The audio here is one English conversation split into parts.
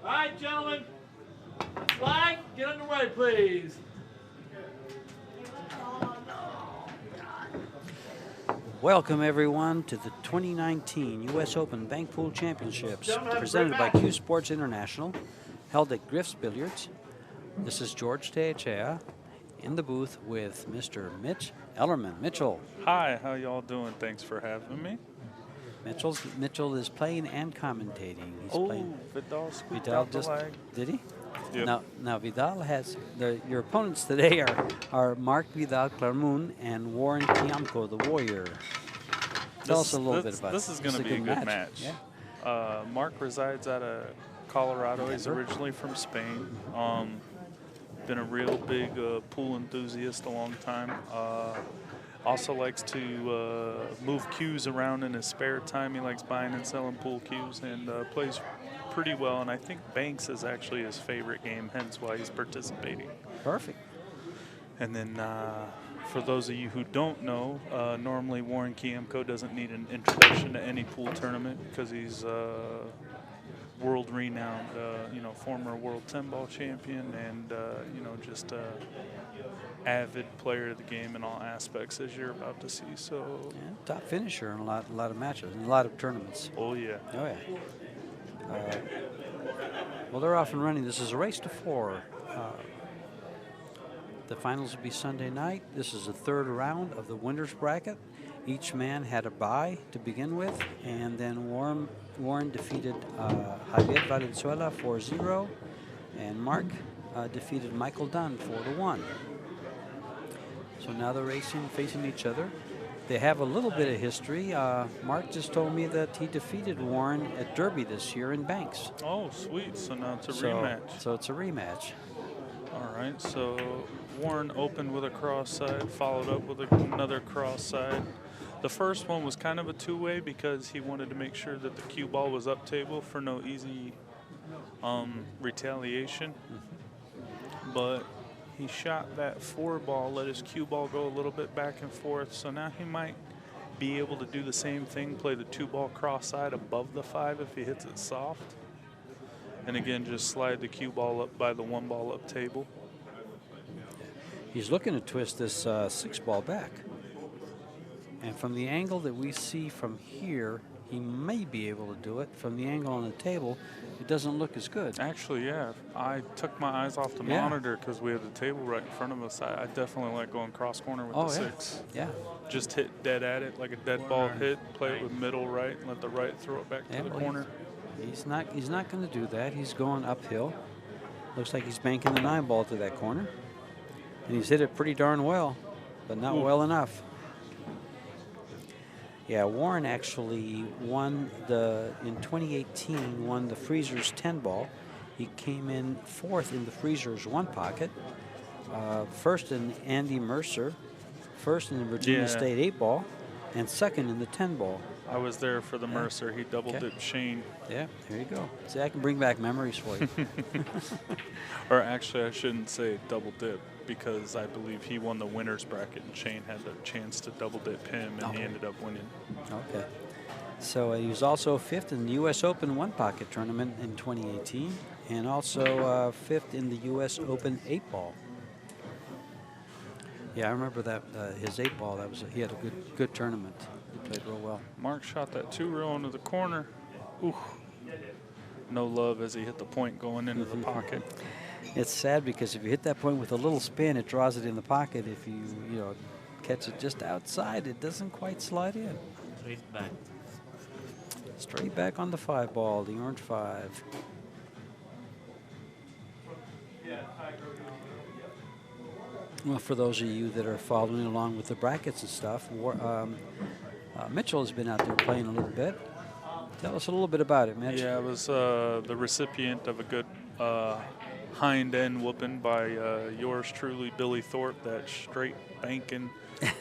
All right, gentlemen. Flag, get underway, please. Welcome, everyone, to the 2019 U.S. Open Bank Pool Championships, presented by CueSports International, held at Griff's Billiards. This is George Teachea in the booth with Mr. Mitch Ellerman. Mitchell. Hi, how y'all doing? Thanks for having me. Mitchell is playing and commentating. He's playing. Vidal just lag. Did he? Yep. Now Vidal has your opponents today are Marc Vidal Claramunt and Warren Kiamco, the Warrior. Tell us a little bit about this. This is going to be a good match. Yeah. Marc resides out of Colorado. He's originally from Spain. Been a real big pool enthusiast a long time. Also likes to move cues around in his spare time. He likes buying and selling pool cues and plays pretty well. And I think Banks is actually his favorite game, hence why he's participating. Perfect. And then for those of you who don't know, normally Warren Kiamco doesn't need an introduction to any pool tournament because he's world-renowned, former world 10-ball champion and, just avid player of the game in all aspects, as you're about to see. So top finisher in a lot of matches and a lot of tournaments. Oh yeah. Oh yeah. Well, they're off and running. This is a race to 4. The finals will be Sunday night. This is the third round of the winners bracket. Each man had a bye to begin with, and then Warren defeated Javier Valenzuela 4-0, and Marc defeated Michael Dunn 4-1. So now they're facing each other. They have a little bit of history. Marc just told me that he defeated Warren at Derby this year in Banks. Oh, sweet. So now it's a rematch. So it's a rematch. All right. So Warren opened with a cross side, followed up with another cross side. The first one was kind of a two-way because he wanted to make sure that the cue ball was up table for no easy retaliation. But he shot that 4 ball, let his cue ball go a little bit back and forth. So now he might be able to do the same thing, play the 2-ball cross side above the 5 if he hits it soft. And again, just slide the cue ball up by the 1 ball up table. He's looking to twist this 6-ball back. And from the angle that we see from here, he may be able to do it. From the angle on the table, it doesn't look as good. Actually, yeah. I took my eyes off the monitor because we have the table right in front of us. I definitely like going cross corner with the 6. Yeah. Just hit dead at it like a dead ball hit. Play it with middle right and let the right throw it back to the corner. He's not going to do that. He's going uphill. Looks like he's banking the 9-ball to that corner. And he's hit it pretty darn well, but not well enough. Yeah, Warren actually in 2018, won the Freezers 10-ball. He came in 4th in the Freezers 1 pocket, first in Andy Mercer, first in the Virginia State 8-ball, and 2nd in the 10-ball. I was there for the Mercer. He double-dipped Shane. Yeah, there you go. See, I can bring back memories for you. Or actually, I shouldn't say double-dip because I believe he won the winner's bracket and Shane had the chance to double-dip him, and he ended up winning. Okay. So he was also 5th in the U.S. Open 1-pocket tournament in 2018 and also 5th in the U.S. Open 8-ball. Yeah, I remember that his 8-ball. He had a good tournament. He played real well. Marc shot that 2-rail into the corner. Ooh. No love as he hit the point going into the pocket. It's sad because if you hit that point with a little spin, it draws it in the pocket. If you catch it just outside, it doesn't quite slide in. Straight back. Straight back on the 5-ball, the orange 5. Well, for those of you that are following along with the brackets and stuff, Mitchell has been out there playing a little bit. Tell us a little bit about it, Mitch. Yeah, I was the recipient of a good hind end whooping by yours truly, Billy Thorpe, that straight banking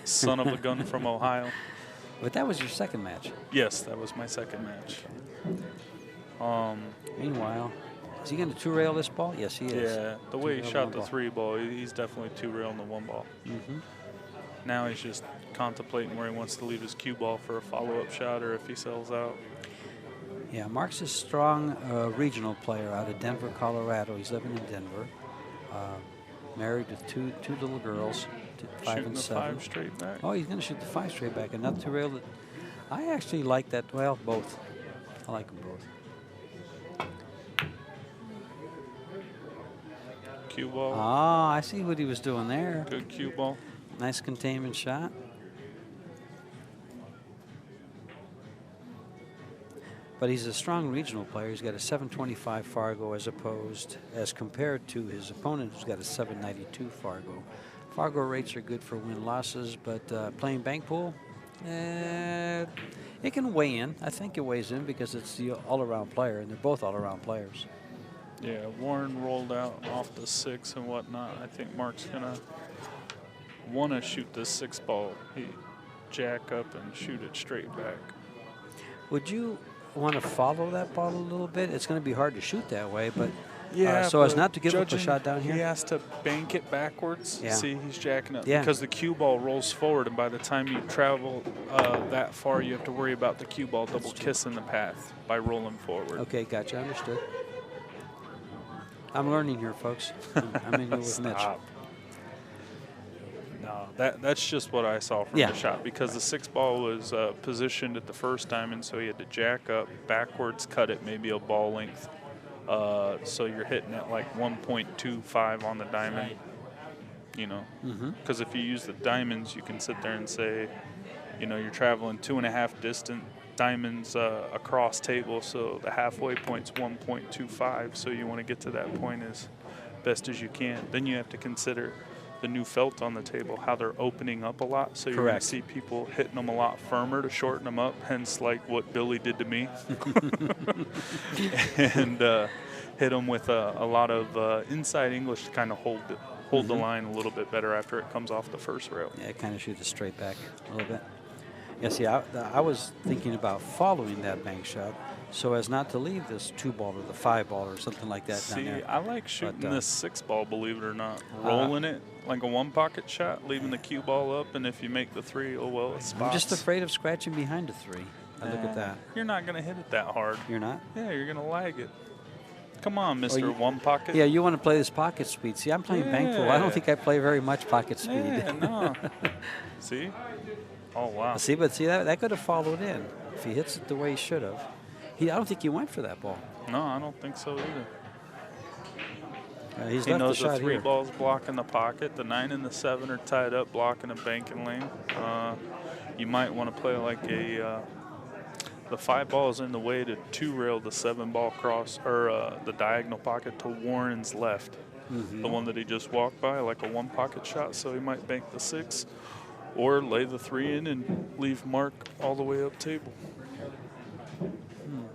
son of a gun from Ohio. But that was your second match. Yes, that was my second match. Meanwhile, is he going to 2-rail this ball? Yes, he is. Yeah, the way he shot the 3-ball, he's definitely 2-railing the 1-ball. Now he's just contemplating where he wants to leave his cue ball for a follow-up shot or if he sells out. Yeah, Mark's a strong regional player out of Denver, Colorado. He's living in Denver. Married with two little girls, 5 Shooting and the 7. 5 straight back. Oh, he's going to shoot the 5 straight back, and not to rail it. I actually like that. Well, both. I like them both. Cue ball. Ah, I see what he was doing there. Good cue ball. Nice containment shot. But he's a strong regional player. He's got a 725 Fargo as compared to his opponent who's got a 792 Fargo. Fargo rates are good for win-losses, but playing bank pool, it can weigh in. I think it weighs in because it's the all-around player, and they're both all-around players. Yeah, Warren rolled out off the 6 and whatnot. I think Mark's gonna want to shoot the 6 ball. He jack up and shoot it straight back. Would you want to follow that ball a little bit? It's going to be hard to shoot that way, but Yeah, so as not to give up a shot down here. He has to bank it backwards. Yeah. See, he's jacking up. Yeah. Because the cue ball rolls forward, and by the time you travel that far, you have to worry about the cue ball double kissing the path by rolling forward. Okay, gotcha. Understood. I'm learning here, folks. I'm in here with Mitch. Stop. No, that's just what I saw from the shot, because the 6 ball was positioned at the first diamond, so he had to jack up, backwards cut it maybe a ball length. So you're hitting at like 1.25 on the diamond, you know. Because if you use the diamonds, you can sit there and say, you know, you're traveling 2.5 distant diamonds across table, so the halfway point's 1.25, so you want to get to that point as best as you can. Then you have to consider the new felt on the table, how they're opening up a lot, so you're going to see people hitting them a lot firmer to shorten them up, hence like what Billy did to me. And hit them with a lot of inside English to kind of hold the line a little bit better after it comes off the first rail. Yeah, kind of shoot it straight back a little bit. Yeah, see, I was thinking about following that bank shot so as not to leave this 2 ball or the 5 ball or something like that down there. See, I like shooting this 6 ball, believe it or not. Rolling it like a 1-pocket shot, leaving the cue ball up, and if you make the 3, oh well, it's spots. I'm just afraid of scratching behind a 3. Look at that. You're not going to hit it that hard. You're not? Yeah, you're going to lag it. Come on, Mr. 1-pocket. Yeah, you want to play this pocket speed. See, I'm playing bank pool. I don't think I play very much pocket speed. Yeah, no. See? Oh, wow. See, but see, that could have followed in if he hits it the way he should have. I don't think he went for that ball. No, I don't think so either. He knows the 3 balls blocking the pocket. The 9 and the 7 are tied up, blocking a banking lane. You might want to play like a the 5 ball is in the way to 2 rail the 7 ball cross, or the diagonal pocket to Warren's left. The one that he just walked by, like a 1-pocket shot. So he might bank the 6 or lay the 3 in and leave Mark all the way up table.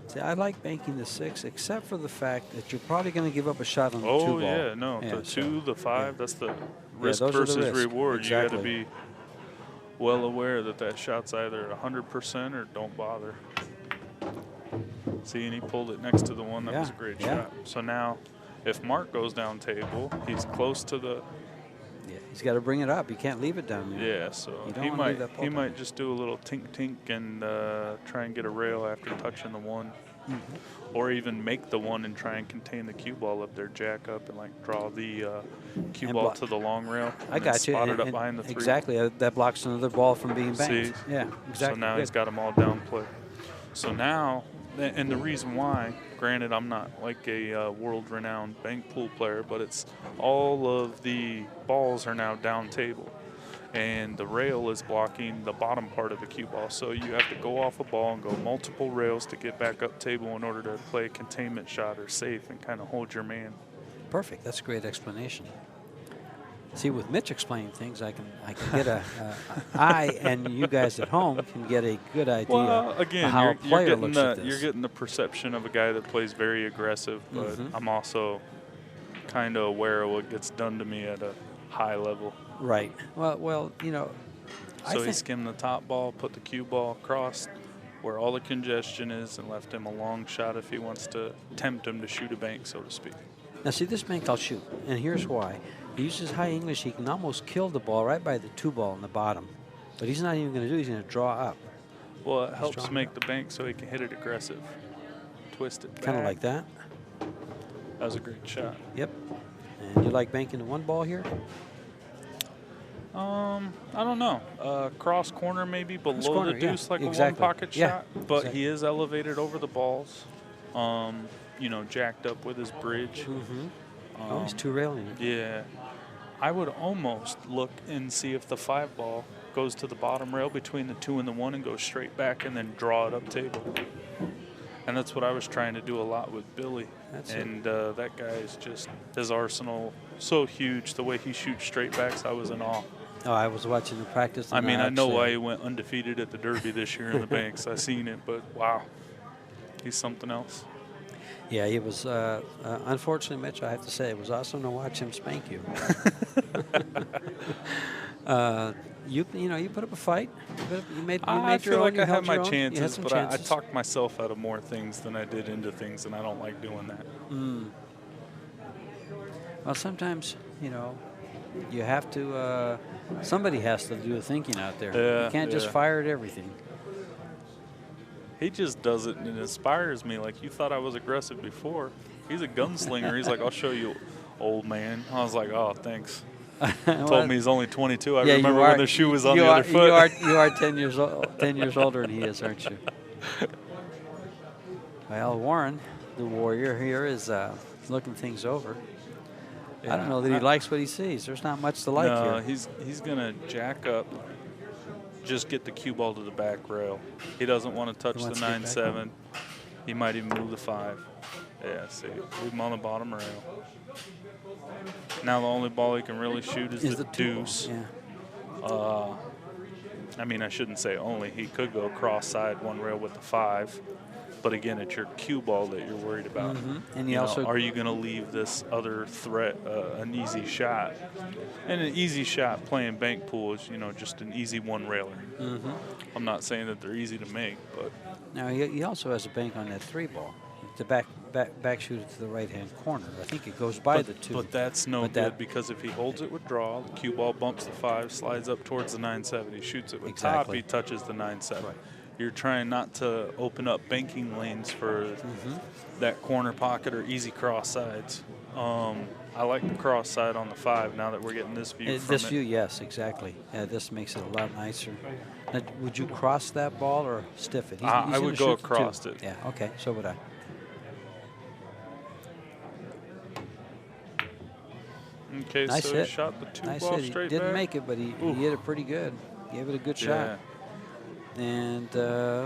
See, I like banking the 6, except for the fact that you're probably going to give up a shot on the 2 ball. Oh, yeah, no. The 2, the 5, that's the risk those versus are the risk. reward. Exactly. You got to be well aware that that shot's either 100% or don't bother. See, and he pulled it next to the one. That was a great shot. So now, if Mark goes down table, he's close to the... Yeah, he's got to bring it up. He can't leave it down there. Yeah, so he might just do a little tink and try and get a rail after touching the 1. Or even make the 1 and try and contain the cue ball up there, jack up and like draw the cue ball to the long rail. I got you. Spot it up behind the 3. Exactly. That blocks another ball from being banked. See? Yeah, exactly. So now he's got them all down play. So now, and the reason why, granted, I'm not like a world-renowned bank pool player, but it's all of the balls are now down table. And the rail is blocking the bottom part of the cue ball. So you have to go off a ball and go multiple rails to get back up table in order to play a containment shot or safe and kind of hold your man. Perfect. That's a great explanation. See, with Mitch explaining things, I can get I and you guys at home can get a good idea of how a player looks at this. You're getting the perception of a guy that plays very aggressive, but I'm also kind of aware of what gets done to me at a high level. Right. Well, you know. So he skimmed the top ball, put the cue ball across where all the congestion is, and left him a long shot if he wants to tempt him to shoot a bank, so to speak. Now, see, this bank I'll shoot, and here's why. He uses high English. He can almost kill the ball right by the 2 ball in the bottom. But he's not even going to do it. He's going to draw up. Well, it helps make the bank so he can hit it aggressive. twist it back. Kind of like that. That was a great shot. Yep. And you like banking the one ball here? I don't know. Cross corner maybe below corner, the deuce, yeah, like exactly. a one-pocket Yeah, shot. But exactly. he is elevated over the balls. You know, jacked up with his bridge. Oh, he's two railing it. Yeah. I would almost look and see if the 5 ball goes to the bottom rail between the 2 and the 1 and goes straight back and then draw it up table. And that's what I was trying to do a lot with Billy. That guy is just, his arsenal so huge. The way he shoots straight backs, I was in awe. Oh, I was watching the practice. I mean, I know why he went undefeated at the Derby this year in the banks. I seen it, but wow, he's something else. Yeah, he was. Unfortunately, Mitch, I have to say, it was awesome to watch him spank you. You put up a fight. You made I feel your like own, I had my you had chances, some but chances. I talked myself out of more things than I did into things, and I don't like doing that. Well, sometimes, you have to. Somebody has to do the thinking out there. Yeah, you can't just fire at everything. He just does it, and it inspires me. Like, you thought I was aggressive before. He's a gunslinger. He's like, I'll show you, old man. I was like, oh, thanks. Told me he's only 22. I remember when the shoe was on the other foot. You are 10 years older than he is, aren't you? Well, Warren, the warrior here, is looking things over. Yeah, I don't know that he likes what he sees. There's not much to like here. No, he's going to jack up, just get the cue ball to the back rail. He doesn't want to touch the 9-7. He might even move the 5. Yeah, see, leave him on the bottom rail. Now the only ball he can really shoot is the deuce. Yeah. I mean, I shouldn't say only. He could go cross-side one rail with the 5. But again, it's your cue ball that you're worried about. And are you going to leave this other threat an easy shot? And an easy shot playing bank pool is, just an easy one railer. I'm not saying that they're easy to make, but now he also has a bank on that 3 ball. The back shoot it to the right-hand corner. I think it goes by the 2. But that's good because if he holds it with draw, the cue ball bumps the 5, slides up towards the 9-7. He shoots it with top, he touches the 9-7. Right. You're trying not to open up banking lanes for that corner pocket or easy cross sides. I like the cross side on the 5 now that we're getting this view from this view, yes, exactly. This makes it a lot nicer. Now, would you cross that ball or stiff it? I would go across it. Yeah, okay, so would I. Okay, nice so hit. He shot the 2 nice ball hit. straight He didn't back. make it, but he hit it pretty good. Gave it a good shot. And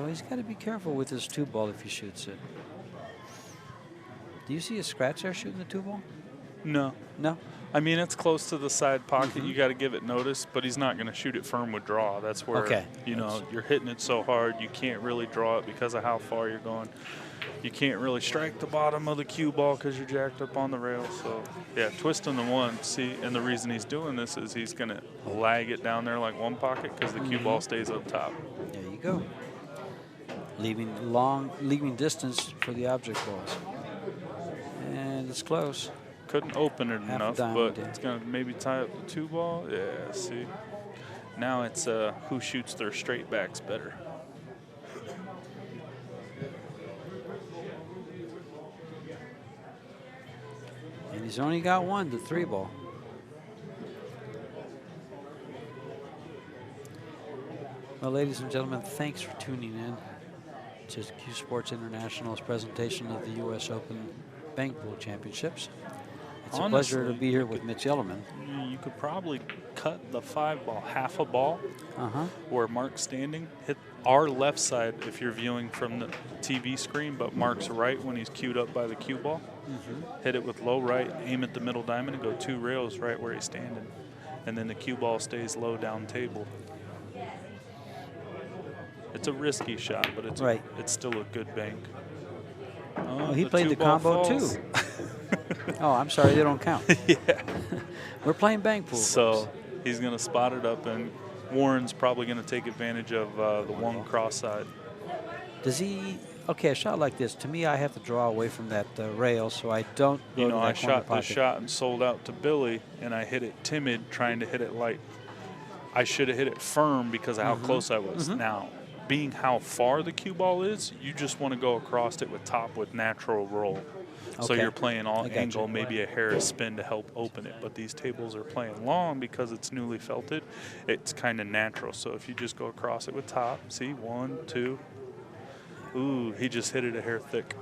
he's got to be careful with his 2 ball if he shoots it. Do you see a scratch there shooting the 2 ball? No. No? I mean, it's close to the side pocket. You got to give it notice, but he's not going to shoot it firm with draw. That's where, you're hitting it so hard, you can't really draw it because of how far you're going. You can't really strike the bottom of the cue ball because you're jacked up on the rail. So, yeah, twisting the 1. See, and the reason he's doing this is he's going to lag it down there like one pocket because the cue ball stays up top. There you go. Leaving distance for the object balls. And it's close. Couldn't open it enough, but it's going to maybe tie up the 2 ball. Yeah, see. Now it's who shoots their straight backs better. And he's only got 1, the 3 ball. Well, ladies and gentlemen, thanks for tuning in to CueSports International's presentation of the U.S. Open Bank Pool Championships. It's a pleasure to be here with Mitch Ellerman. You could probably cut the 5 ball, half a ball, where Mark's standing. Hit our left side if you're viewing from the TV screen, but Mark's right when he's queued up by the cue ball. Hit it with low right, aim at the middle diamond, and go 2 rails right where he's standing. And then the cue ball stays low down table. It's a risky shot, but it's still a good bank. Oh, he played the combo too. Oh, I'm sorry, they don't count. Yeah. We're playing bank pool. So he's going to spot it up, and Warren's probably going to take advantage of the 1 cross side. Does he? Okay, a shot like this, to me, I have to draw away from that rail, so I don't go to that I corner shot pocket. this shot and sold out to Billy, and I hit it timid, trying to hit it light. I should have hit it firm because of how close I was. Now, being how far the cue ball is, you just want to go across it with top with natural roll. So Okay. you're playing all I got angle, you. maybe a hair of spin to help open it. But these tables are playing long because it's newly felted. It's kind of natural. So if you just go across it with top, see, 1, 2. Ooh, he just hit it a hair thick.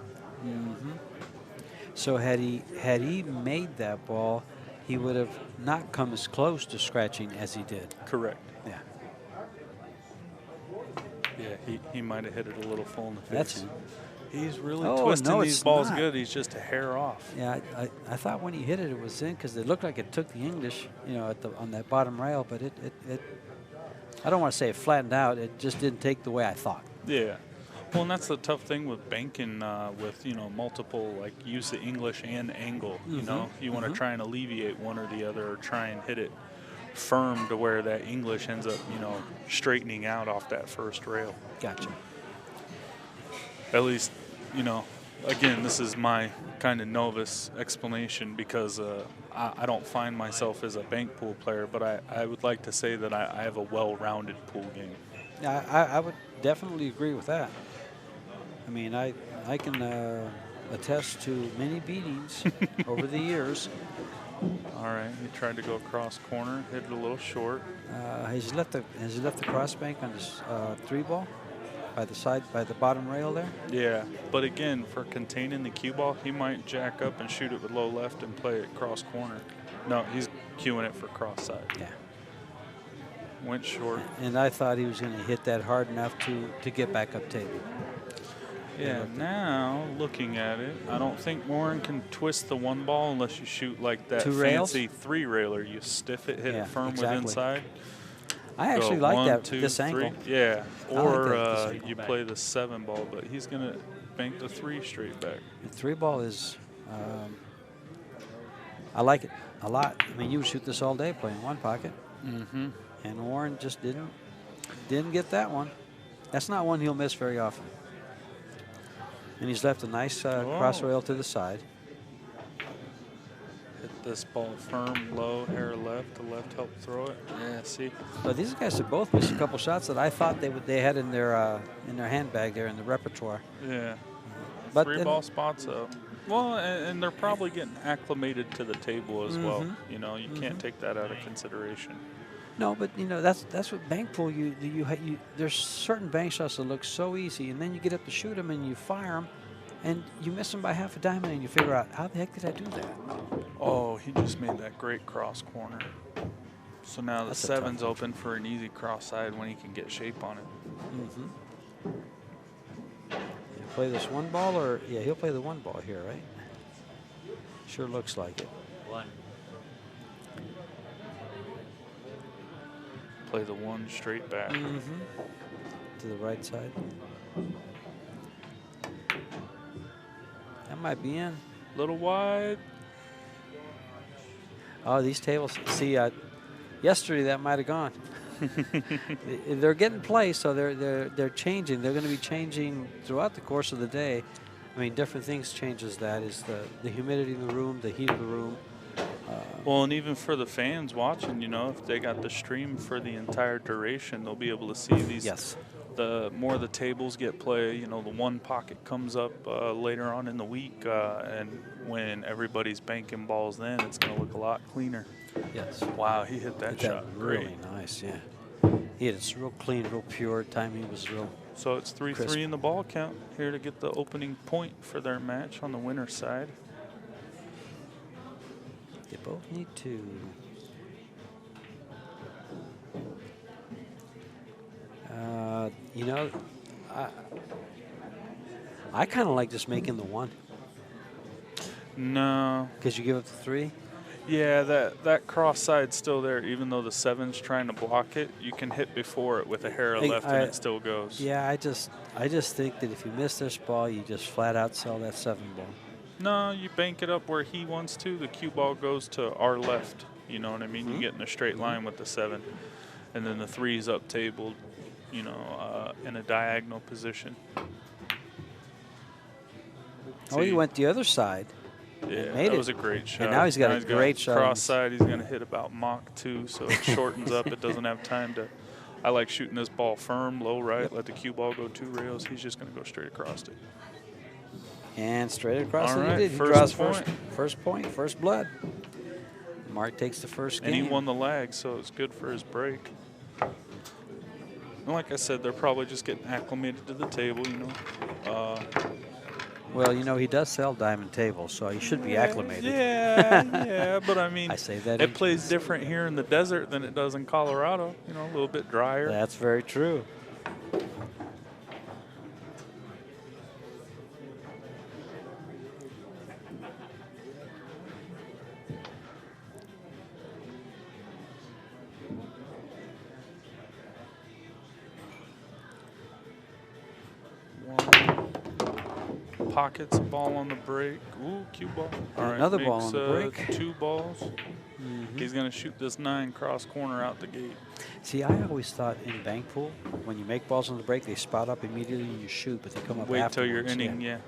So had he made that ball, he would have not come as close to scratching as he did. Correct. Yeah. Yeah, he might have hit it a little full in the face. That's him. He's really Oh, twisting no, these it's balls not. good. He's just a hair off. Yeah, I thought when he hit it, it was in because it looked like it took the English, you know, on that bottom rail, but it I don't want to say it flattened out. It just didn't take the way I thought. Yeah. Well, and that's the tough thing with banking with, you know, multiple, like, use the English and angle, you know. You want to try and alleviate one or the other or try and hit it firm to where that English ends up, you know, straightening out off that first rail. Gotcha. At least, you know, again, this is my kind of novice explanation because I don't find myself as a bank pool player, but I would like to say that I have a well-rounded pool game. Yeah, I would definitely agree with that. I mean, I can attest to many beatings over the years. All right, he tried to go across corner, hit it a little short. Has he left the cross bank on his 3-ball by the side, by the bottom rail there? Yeah, but again, for containing the cue ball, he might jack up and shoot it with low left and play it cross corner. No, he's cueing it for cross side. Yeah. Went short. And I thought he was going to hit that hard enough to get back up table. Yeah, now looking at it, I don't think Warren can twist the 1 ball unless you shoot like that 2 rails? fancy 3-railer. You stiff it, hit Yeah, it firm exactly. with inside. I actually Go like 1, that 2, this 3. angle. Yeah, I like or that this angle. you play the 7 ball, but he's going to bank the 3 straight back. The 3-ball is, I like it a lot. I mean, you would shoot this all day playing 1 pocket. Mm-hmm. And Warren just didn't get that one. That's not one he'll miss very often. And he's left a nice cross rail to the side. Hit this ball firm, low, hair left. The left helped throw it. Yeah, see. So these guys have both missed a couple shots that I thought they had in their handbag there in the repertoire. Yeah. But 3 ball spots up. Well, and they're probably getting acclimated to the table as well. You know, you can't take that out of consideration. No, but you know that's what bank pool you there's certain bank shots that look so easy, and then you get up to shoot them and you fire them, and you miss them by half a diamond, and you figure out how the heck did I do that? Oh, he just made that great cross corner. So now That's the a tough 7's one. open for an easy cross side when he can get shape on it. Play this 1 ball, or yeah, he'll play the 1 ball here, right? Sure looks like it. 1. Play the 1 straight back. To the right side. That might be in. Little wide. Oh, these tables. See, yesterday that might have gone. They're getting play, so they're changing. They're going to be changing throughout the course of the day. I mean, different things changes that is the humidity in the room, the heat of the room. Well, and even for the fans watching, you know, if they got the stream for the entire duration, they'll be able to see these. Yes. The more the tables get play, you know, the 1 pocket comes up later on in the week, and when everybody's banking balls, then it's going to look a lot cleaner. Yes. Wow, he hit that shot really great. nice, yeah. He hit it real clean, real pure. Timing was real. So it's 3-3 in the ball count here to get the opening point for their match on the winner's side. They both need to. You know, I kind of like just making the 1 No. because you give up the 3. Yeah, that cross side's still there. Even though the 7's trying to block it, you can hit before it with a hair left and it still goes. Yeah, I just think that if you miss this ball, you just flat out sell that 7 ball. No, you bank it up where he wants to. The cue ball goes to our left. You know what I mean? You get in a straight line with the 7. And then the 3's up tabled, you know, in a diagonal position. Oh, he went the other side. Yeah, made that it. was a great shot. And now he's got a great shot. Cross side, he's going to hit about Mach 2, so it shortens up. It doesn't have time to I like shooting this ball firm, low right, let the cue ball go 2 rails. He's just going to go straight across it. And straight across All it right, he did. He first draws point. first point, first blood. Mark takes the first game. And he won the lag, so it's good for his break. And like I said, they're probably just getting acclimated to the table, you know. Well, you know, he does sell diamond tables, so he should be acclimated. Yeah, but I mean, I say that it plays different here in the desert than it does in Colorado. You know, a little bit drier. That's very true. Pockets a ball on the break. Ooh, cue ball. All right, Another ball on the break. 2 balls. He's going to shoot this 9 cross corner out the gate. See, I always thought in bank pool, when you make balls on the break, they spot up immediately and you shoot, but they come up Wait till afterwards. you're inning, yeah.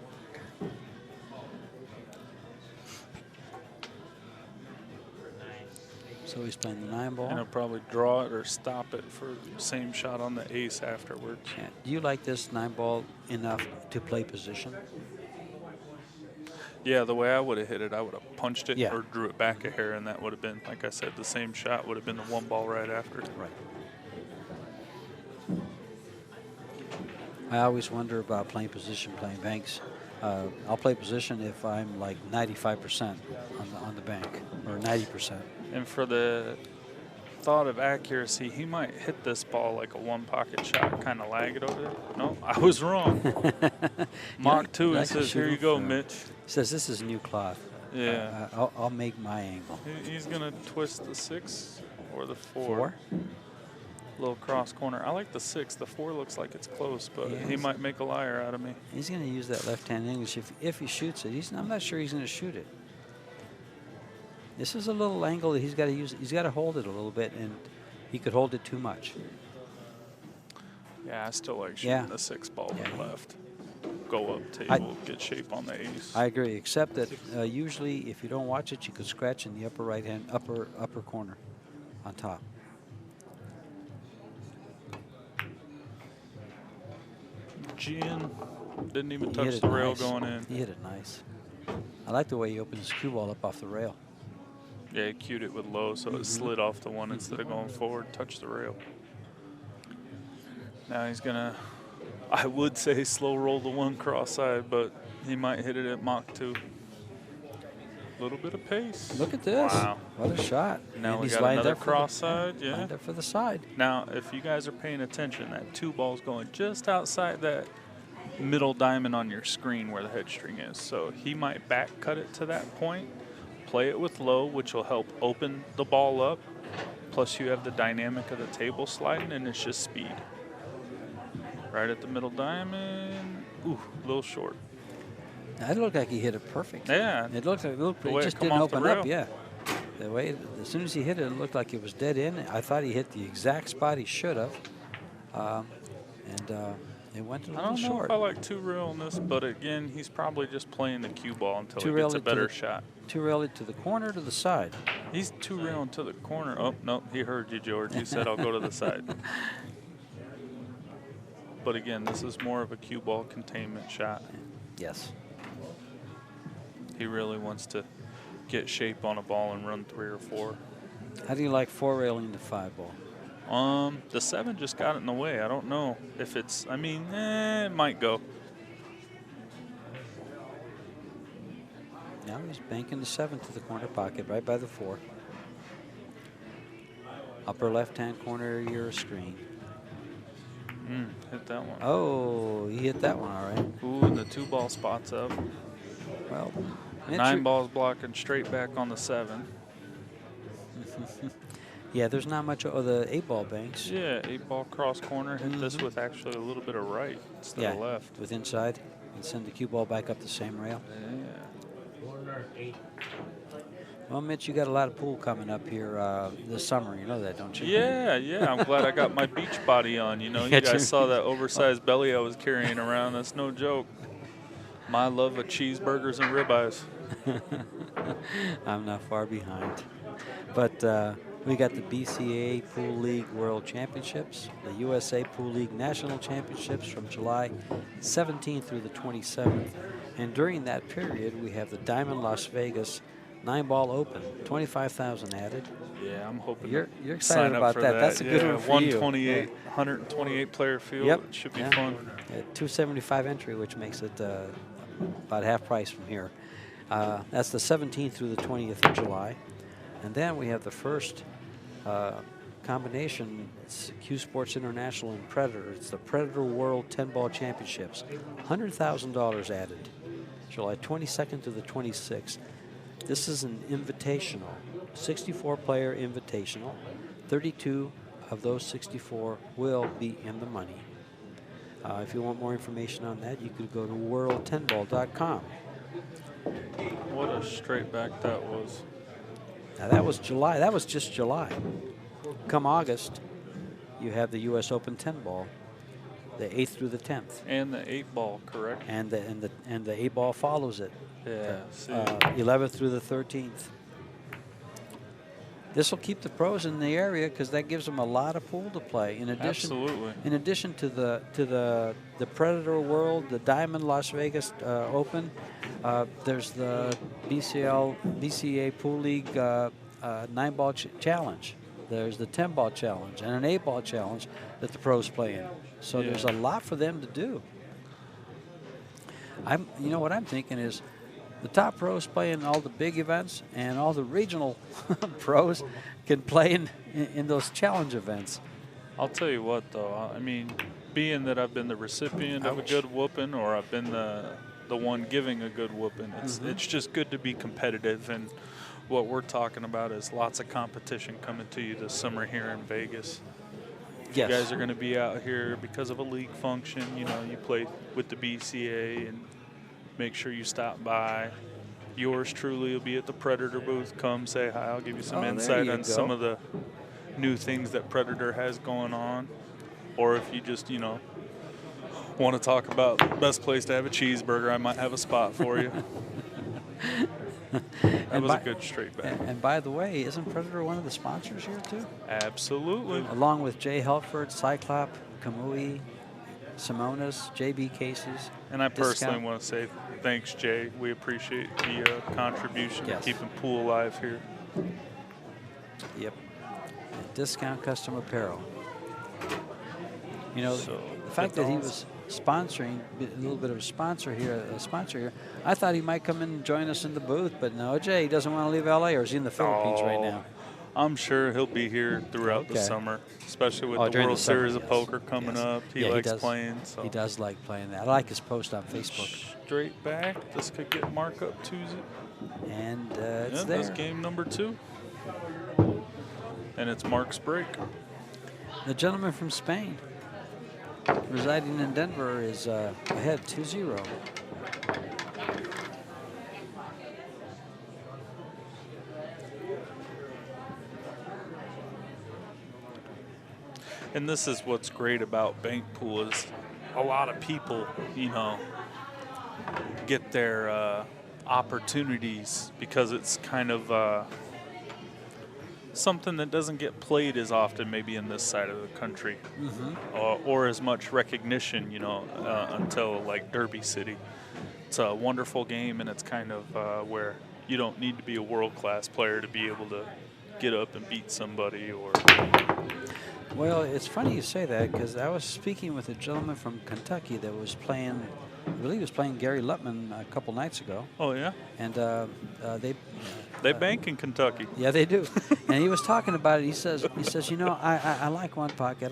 So he's playing the 9 ball. And he'll probably draw it or stop it for the same shot on the ace afterwards. Yeah. Do you like this 9 ball enough to play position? Yeah, the way I would have hit it, I would have punched it Yeah. or drew it back a hair, and that would have been, like I said, the same shot would have been the 1 ball right after. Right. I always wonder about playing position, playing banks. I'll play position if I'm like 95% on the bank, or 90%. And for the thought of accuracy, he might hit this ball like a 1 pocket shot, kind of lag it over there. No, I was wrong. Mach 2 and says, here you go, Mitch. He says, this is new cloth. Yeah. I'll make my angle. He's going to twist the 6 or the 4. 4? Little cross corner. I like the 6. The 4 looks like it's close, but Yes. he might make a liar out of me. He's going to use that left-hand English if he shoots it. I'm not sure he's going to shoot it. This is a little angle that he's got to use. He's got to hold it a little bit, and he could hold it too much. Yeah, I still like shooting the 6 ball with left. Go up table, get shape on the ace. I agree, except that usually if you don't watch it, you could scratch in the upper right-hand, upper corner on top. Gin didn't even touch the rail going in. He hit it nice. I like the way he opened his cue ball up off the rail. Yeah, he cued it with low, so it slid off the 1 instead of going forward, touched the rail. Now he's gonna, I would say slow roll the 1 cross side, but he might hit it at Mach 2. Little bit of pace. Look at this. Wow. What a shot. Now And we he's got lined another up for cross side, yeah. Lined up for the side. Now, if you guys are paying attention, that 2 ball's going just outside that middle diamond on your screen where the head string is. So he might back cut it to that point, play it with low, which will help open the ball up. Plus you have the dynamic of the table sliding, and it's just speed. Right at the middle diamond. Ooh, a little short. It looked like he hit it perfect. Yeah. It looked like it just didn't open up. Yeah. The way, as soon as he hit it, it looked like it was dead in. I thought he hit the exact spot he should have. It went a little short. I don't know if I like 2 rail on this, but again, he's probably just playing the cue ball until he gets a better shot. 2 rail it to the corner or to the side? He's 2 railing to the corner. Oh, no, he heard you, George. You said I'll go to the side. But again, this is more of a cue ball containment shot. Yes. He really wants to get shape on a ball and run 3 or 4. How do you like 4 railing the 5 ball? The 7 just got it in the way. I don't know if it's, I mean, it might go. Now he's banking the 7 to the corner pocket right by the 4. Upper left-hand corner of your screen. Hit that one. Oh, he hit that one all right. Ooh, and the 2 ball spots up. Well, 9 balls blocking straight back on the 7. Yeah, there's not much of the 8 ball banks. Yeah, 8 ball cross corner. Hit this with actually a little bit of right instead of left. With inside, and send the cue ball back up the same rail. Yeah. Corner 8. Well, Mitch, you got a lot of pool coming up here this summer. You know that, don't you? Yeah. I'm glad I got my beach body on. You know, you guys saw that oversized belly I was carrying around. That's no joke. My love of cheeseburgers and ribeyes. I'm not far behind. But We got the BCA Pool League World Championships, the USA Pool League National Championships from July 17th through the 27th. And during that period, we have the Diamond Las Vegas 9-ball Open, 25,000 added. Yeah, I'm hoping You're to excited sign up about for that. That's a good one for you. 128, 128 player field. Yep. It should be Yeah. fun. Yeah, 275 entry, which makes it about half price from here. That's the 17th through the 20th of July. And then we have the first combination. It's CueSports International and Predator. It's the Predator World 10-ball championships. $100,000 added. July 22nd to the 26th. This is an invitational, 64-player invitational. 32 of those 64 will be in the money. If you want more information on that, you could go to world10ball.com. What a straight back that was. Now that was July. That was just July. Come August, you have the U.S. Open 10-ball, the 8th through the 10th. And the 8-ball, correct? And the 8-ball follows it. Yeah. 11th through the 13th. This will keep the pros in the area because that gives them a lot of pool to play. In addition, Absolutely. In addition to the Predator World, the Diamond Las Vegas Open, there's the BCA Pool League 9-ball challenge. There's the 10-ball challenge and an 8-ball challenge that the pros play in. So there's a lot for them to do. You know what I'm thinking is, the top pros play in all the big events, and all the regional pros can play in those challenge events. I'll tell you what, though. I mean, being that I've been the recipient of a good whooping, or I've been the one giving a good whooping, it's just good to be competitive. And what we're talking about is lots of competition coming to you this summer here in Vegas. Yes. You guys are going to be out here because of a league function. You know, you play with the BCA, and make sure you stop by. Yours truly will be at the Predator booth. Come say hi. I'll give you some insight on some of the new things that Predator has going on. Or if you just, want to talk about the best place to have a cheeseburger, I might have a spot for you. That was a good straight back. And by the way, isn't Predator one of the sponsors here too? Absolutely. Along with Jay Helford, Cyclop, Kamui, Simonas, JB Cases. And I personally want to say thanks, Jay. We appreciate the contribution to keeping pool alive here. Yep. And Discount Custom Apparel. You know, the fact that he was sponsoring, a little bit of a sponsor here, I thought he might come in and join us in the booth, but no, Jay, he doesn't want to leave LA, or is he in the Philippines right now? I'm sure he'll be here throughout the summer, especially with the World Series of Poker coming up. He likes playing. So. He does like playing that. I like his post on Facebook. Straight back. This could get Mark up Tuesday. And it's there. That's game number 2. And it's Mark's break. The gentleman from Spain, residing in Denver, is ahead 2-0. And this is what's great about bank pool is a lot of people, get their opportunities because it's kind of something that doesn't get played as often maybe in this side of the country, or as much recognition, until like Derby City. It's a wonderful game, and it's kind of where you don't need to be a world-class player to be able to get up and beat somebody. Well, it's funny you say that, because I was speaking with a gentleman from Kentucky that was playing, I believe he was playing Gary Lutman a couple nights ago. Oh, yeah? And they bank in Kentucky. Yeah, they do. And he was talking about it. He says, I like one pocket.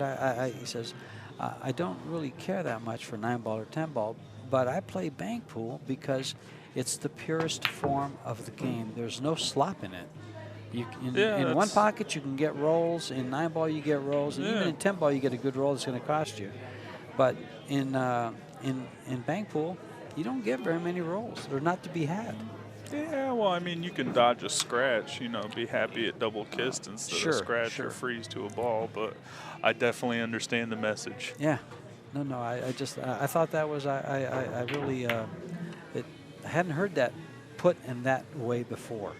He says, I don't really care that much for 9-ball or 10-ball, but I play bank pool because it's the purest form of the game. There's no slop in it. In one pocket, you can get rolls. In 9-ball, you get rolls. And even in 10-ball, you get a good roll that's going to cost you. But in bank pool, you don't get very many rolls. They're not to be had. Yeah, well, I mean, you can dodge a scratch, be happy at double kissed instead of scratch or freeze to a ball. But I definitely understand the message. Yeah. No, I thought that was, I really, I hadn't heard that put in that way before.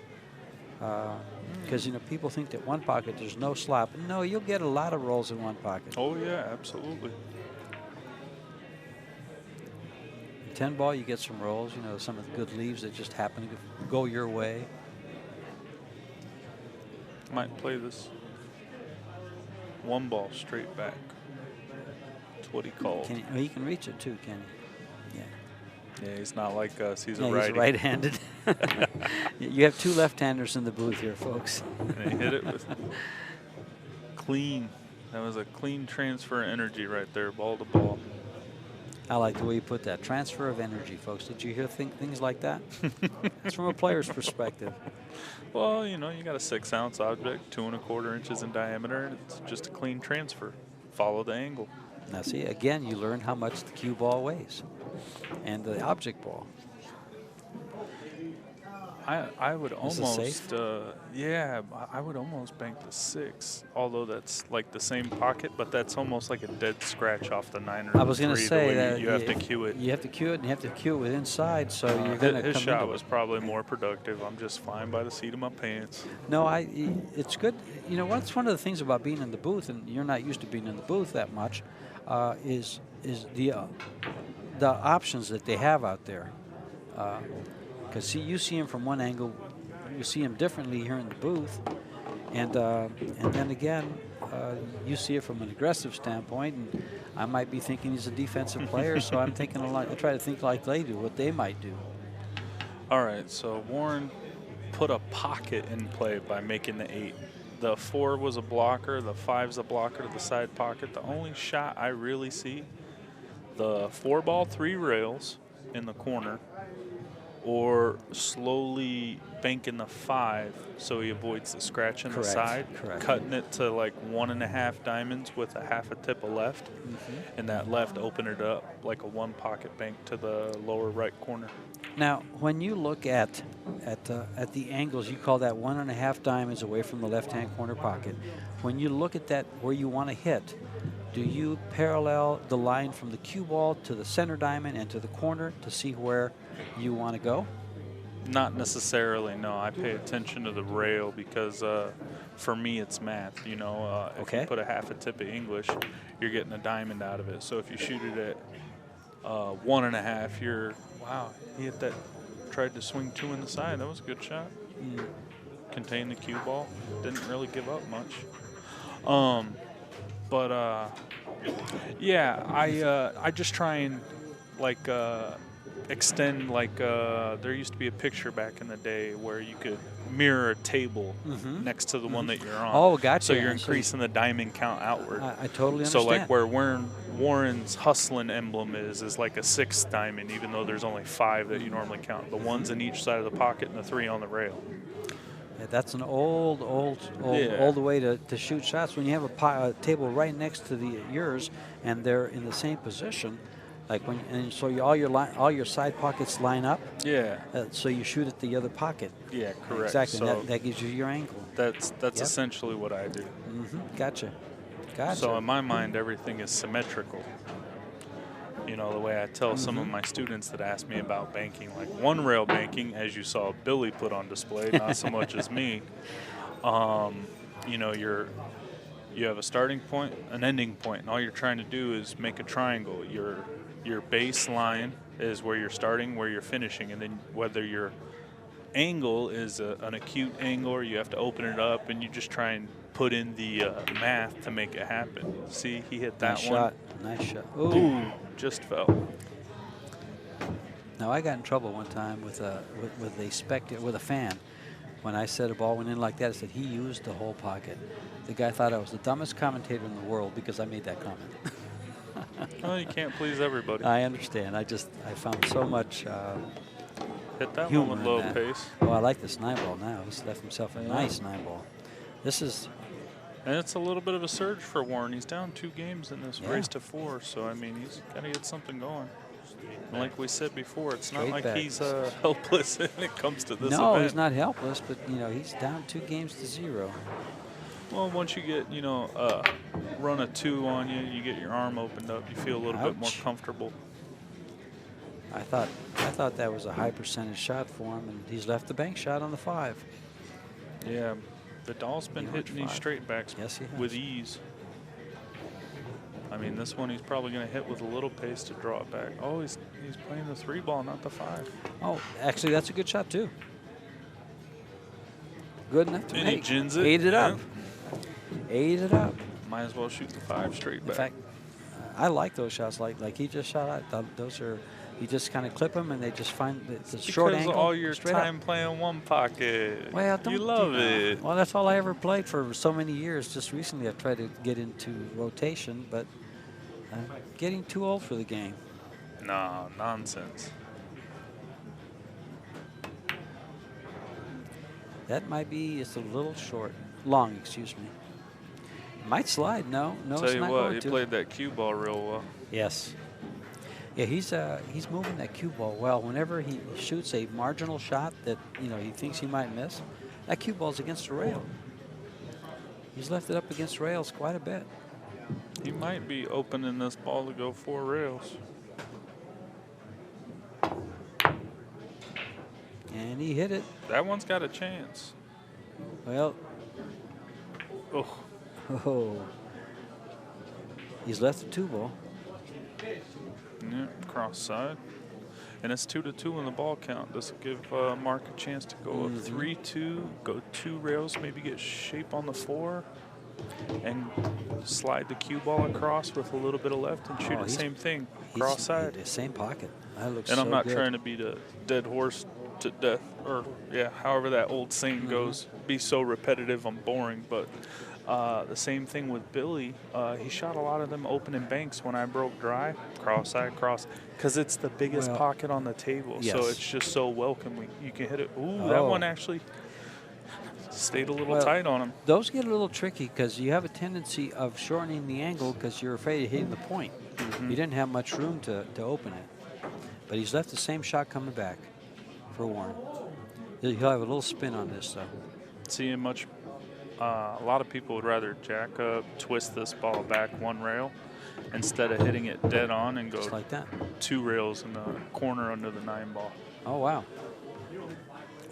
Because, you know, people think that one pocket, there's no slop. No, you'll get a lot of rolls in one pocket. Oh, yeah, absolutely. 10 ball, you get some rolls, you know, some of the good leaves that just happen to go your way. Might play this 1 ball straight back. That's what he called. He can reach it too, can he? Yeah. Yeah, he's not like us. He's a He's righty. right-handed. You have 2 left-handers in the booth here, folks. And he hit it with clean. That was a clean transfer of energy right there, ball to ball. I like the way you put that. Transfer of energy, folks. Did you hear things like that? It's from a player's perspective. Well, you know, you got a 6-ounce object, 2 1/4 inches in diameter, and it's just a clean transfer. Follow the angle. Now, see, again, you learn how much the cue ball weighs and the object ball. I would Is it almost, safe? yeah, I would almost bank the 6, although that's like the same pocket, but that's almost like a dead scratch off the 9 or I was going to 3, say the way that you have to cue it. You have to cue it, and you have to cue it with inside, so you're going to His come shot into was it. probably more productive. I'm just flying by the seat of my pants. No, it's good. You know, what's one of the things about being in the booth, and you're not used to being in the booth that much, is the options that they have out there. Because see, you see him from one angle, you see him differently here in the booth, and then again, you see it from an aggressive standpoint, and I might be thinking he's a defensive player, so I'm thinking I try to think like they do, what they might do. All right, so Warren put a pocket in play by making the 8. The 4 was a blocker, the 5's a blocker to the side pocket. The only shot I really see, the 4 ball, 3 rails in the corner, or slowly banking the 5 so he avoids the scratch in the side, cutting it to like 1.5 diamonds with a 1/2 tip of left, and that left open it up like a 1 pocket bank to the lower right corner. Now, when you look at the angles, you call that 1.5 diamonds away from the left-hand corner pocket. When you look at that where you want to hit, do you parallel the line from the cue ball to the center diamond and to the corner to see where you want to go? Not necessarily, no. I pay attention to the rail because for me it's math. You know, if you put a 1/2 tip of English, you're getting a diamond out of it. So if you shoot it at 1.5, you're, wow, he hit that, tried to swing 2 in the side. That was a good shot. Contained the cue ball. Didn't really give up much. Yeah, I just try and like extend, like there used to be a picture back in the day where you could mirror a table next to the one that you're on. Oh, gotcha. So you're increasing the diamond count outward. I totally understand. So like where Warren's hustling emblem is like a 6th diamond, even though there's only 5 that you normally count. The 1's in each side of the pocket and the 3 on the rail. Yeah, that's an old way to shoot shots. When you have a table right next to yours, and they're in the same position, like all your side pockets line up. Yeah. So you shoot at the other pocket. Yeah, correct. Exactly. So that gives you your angle. That's essentially what I do. Gotcha. So in my mind, everything is symmetrical. You know, the way I tell some of my students that ask me about banking, like 1 rail banking, as you saw Billy put on display, not so much as me. You know, you have a starting point, an ending point, and all you're trying to do is make a triangle. Your baseline is where you're starting, where you're finishing, and then whether your angle is an acute angle or you have to open it up, and you just try and put in the math to make it happen. See, he hit that one. Nice shot. Ooh, just fell. Now I got in trouble one time with a fan. When I said a ball went in like that, I said he used the whole pocket. The guy thought I was the dumbest commentator in the world because I made that comment. Well, you can't please everybody. I understand. I found so much hit that humor one with in low that. pace. Oh, I like this 9-ball now. He's left himself a nice 9-ball. This is. And it's a little bit of a surge for Warren. He's down 2 games in this race to 4, so I mean he's got to get something going. And like we said before, it's not like he's helpless when it comes to this No, event. he's not helpless, but you know he's down 2 games to 0. Well, once you get run a 2 on you, you get your arm opened up, you feel a little bit more comfortable. I thought that was a high percentage shot for him, and he's left the bank shot on the 5. Yeah, Vidal's been He hitting went these 5. straight backs Yes, he has. with ease. I mean, this one he's probably going to hit with a little pace to draw it back. Oh, he's playing the 3 ball, not the 5. Oh, actually, that's a good shot, too. Good enough to And make. he gins it. Ate it yeah. up. Ate it up. Might as well shoot the 5 straight In back. fact, I like those shots. Like he just shot. I thought those are. You just kind of clip them, and they just find the short because angle. all your straight time up. playing one pocket. Well, don't you do love that. it. Well, that's all I ever played for so many years. Just recently, I've tried to get into rotation, but I'm getting too old for the game. No, nonsense. That might be. It's a little short. Long, excuse me. Might slide. No, Tell it's you not what, going he to. played that cue ball real well. Yes. Yeah, he's moving that cue ball well. Whenever he shoots a marginal shot that he thinks he might miss, that cue ball's against the rail. He's left it up against rails quite a bit. He might be opening this ball to go 4 rails. And he hit it. That one's got a chance. Well, Oh, he's left the 2 ball. yeah, cross side. And it's 2-2 in the ball count. This will give Mark a chance to go up 3-2, go 2 rails, maybe get shape on the 4, and slide the cue ball across with a little bit of left and shoot the same thing, cross side. The same pocket. That looks And so I'm not good. trying to beat a dead horse to death, or however that old saying goes, be so repetitive I'm boring, but the same thing with Billy. He shot a lot of them opening banks when I broke dry, cross side, cross, because it's the biggest pocket on the table, so it's just so welcome. You can hit it. Ooh, that one actually stayed a little tight on him. Those get a little tricky because you have a tendency of shortening the angle because you're afraid of hitting the point. You didn't have much room to open it. But he's left the same shot coming back for Warren. He'll have a little spin on this, though. Seeing much. A lot of people would rather jack up, twist this ball back 1 rail instead of hitting it dead on and go just like that. 2 rails in the corner under the 9 ball. Oh, wow.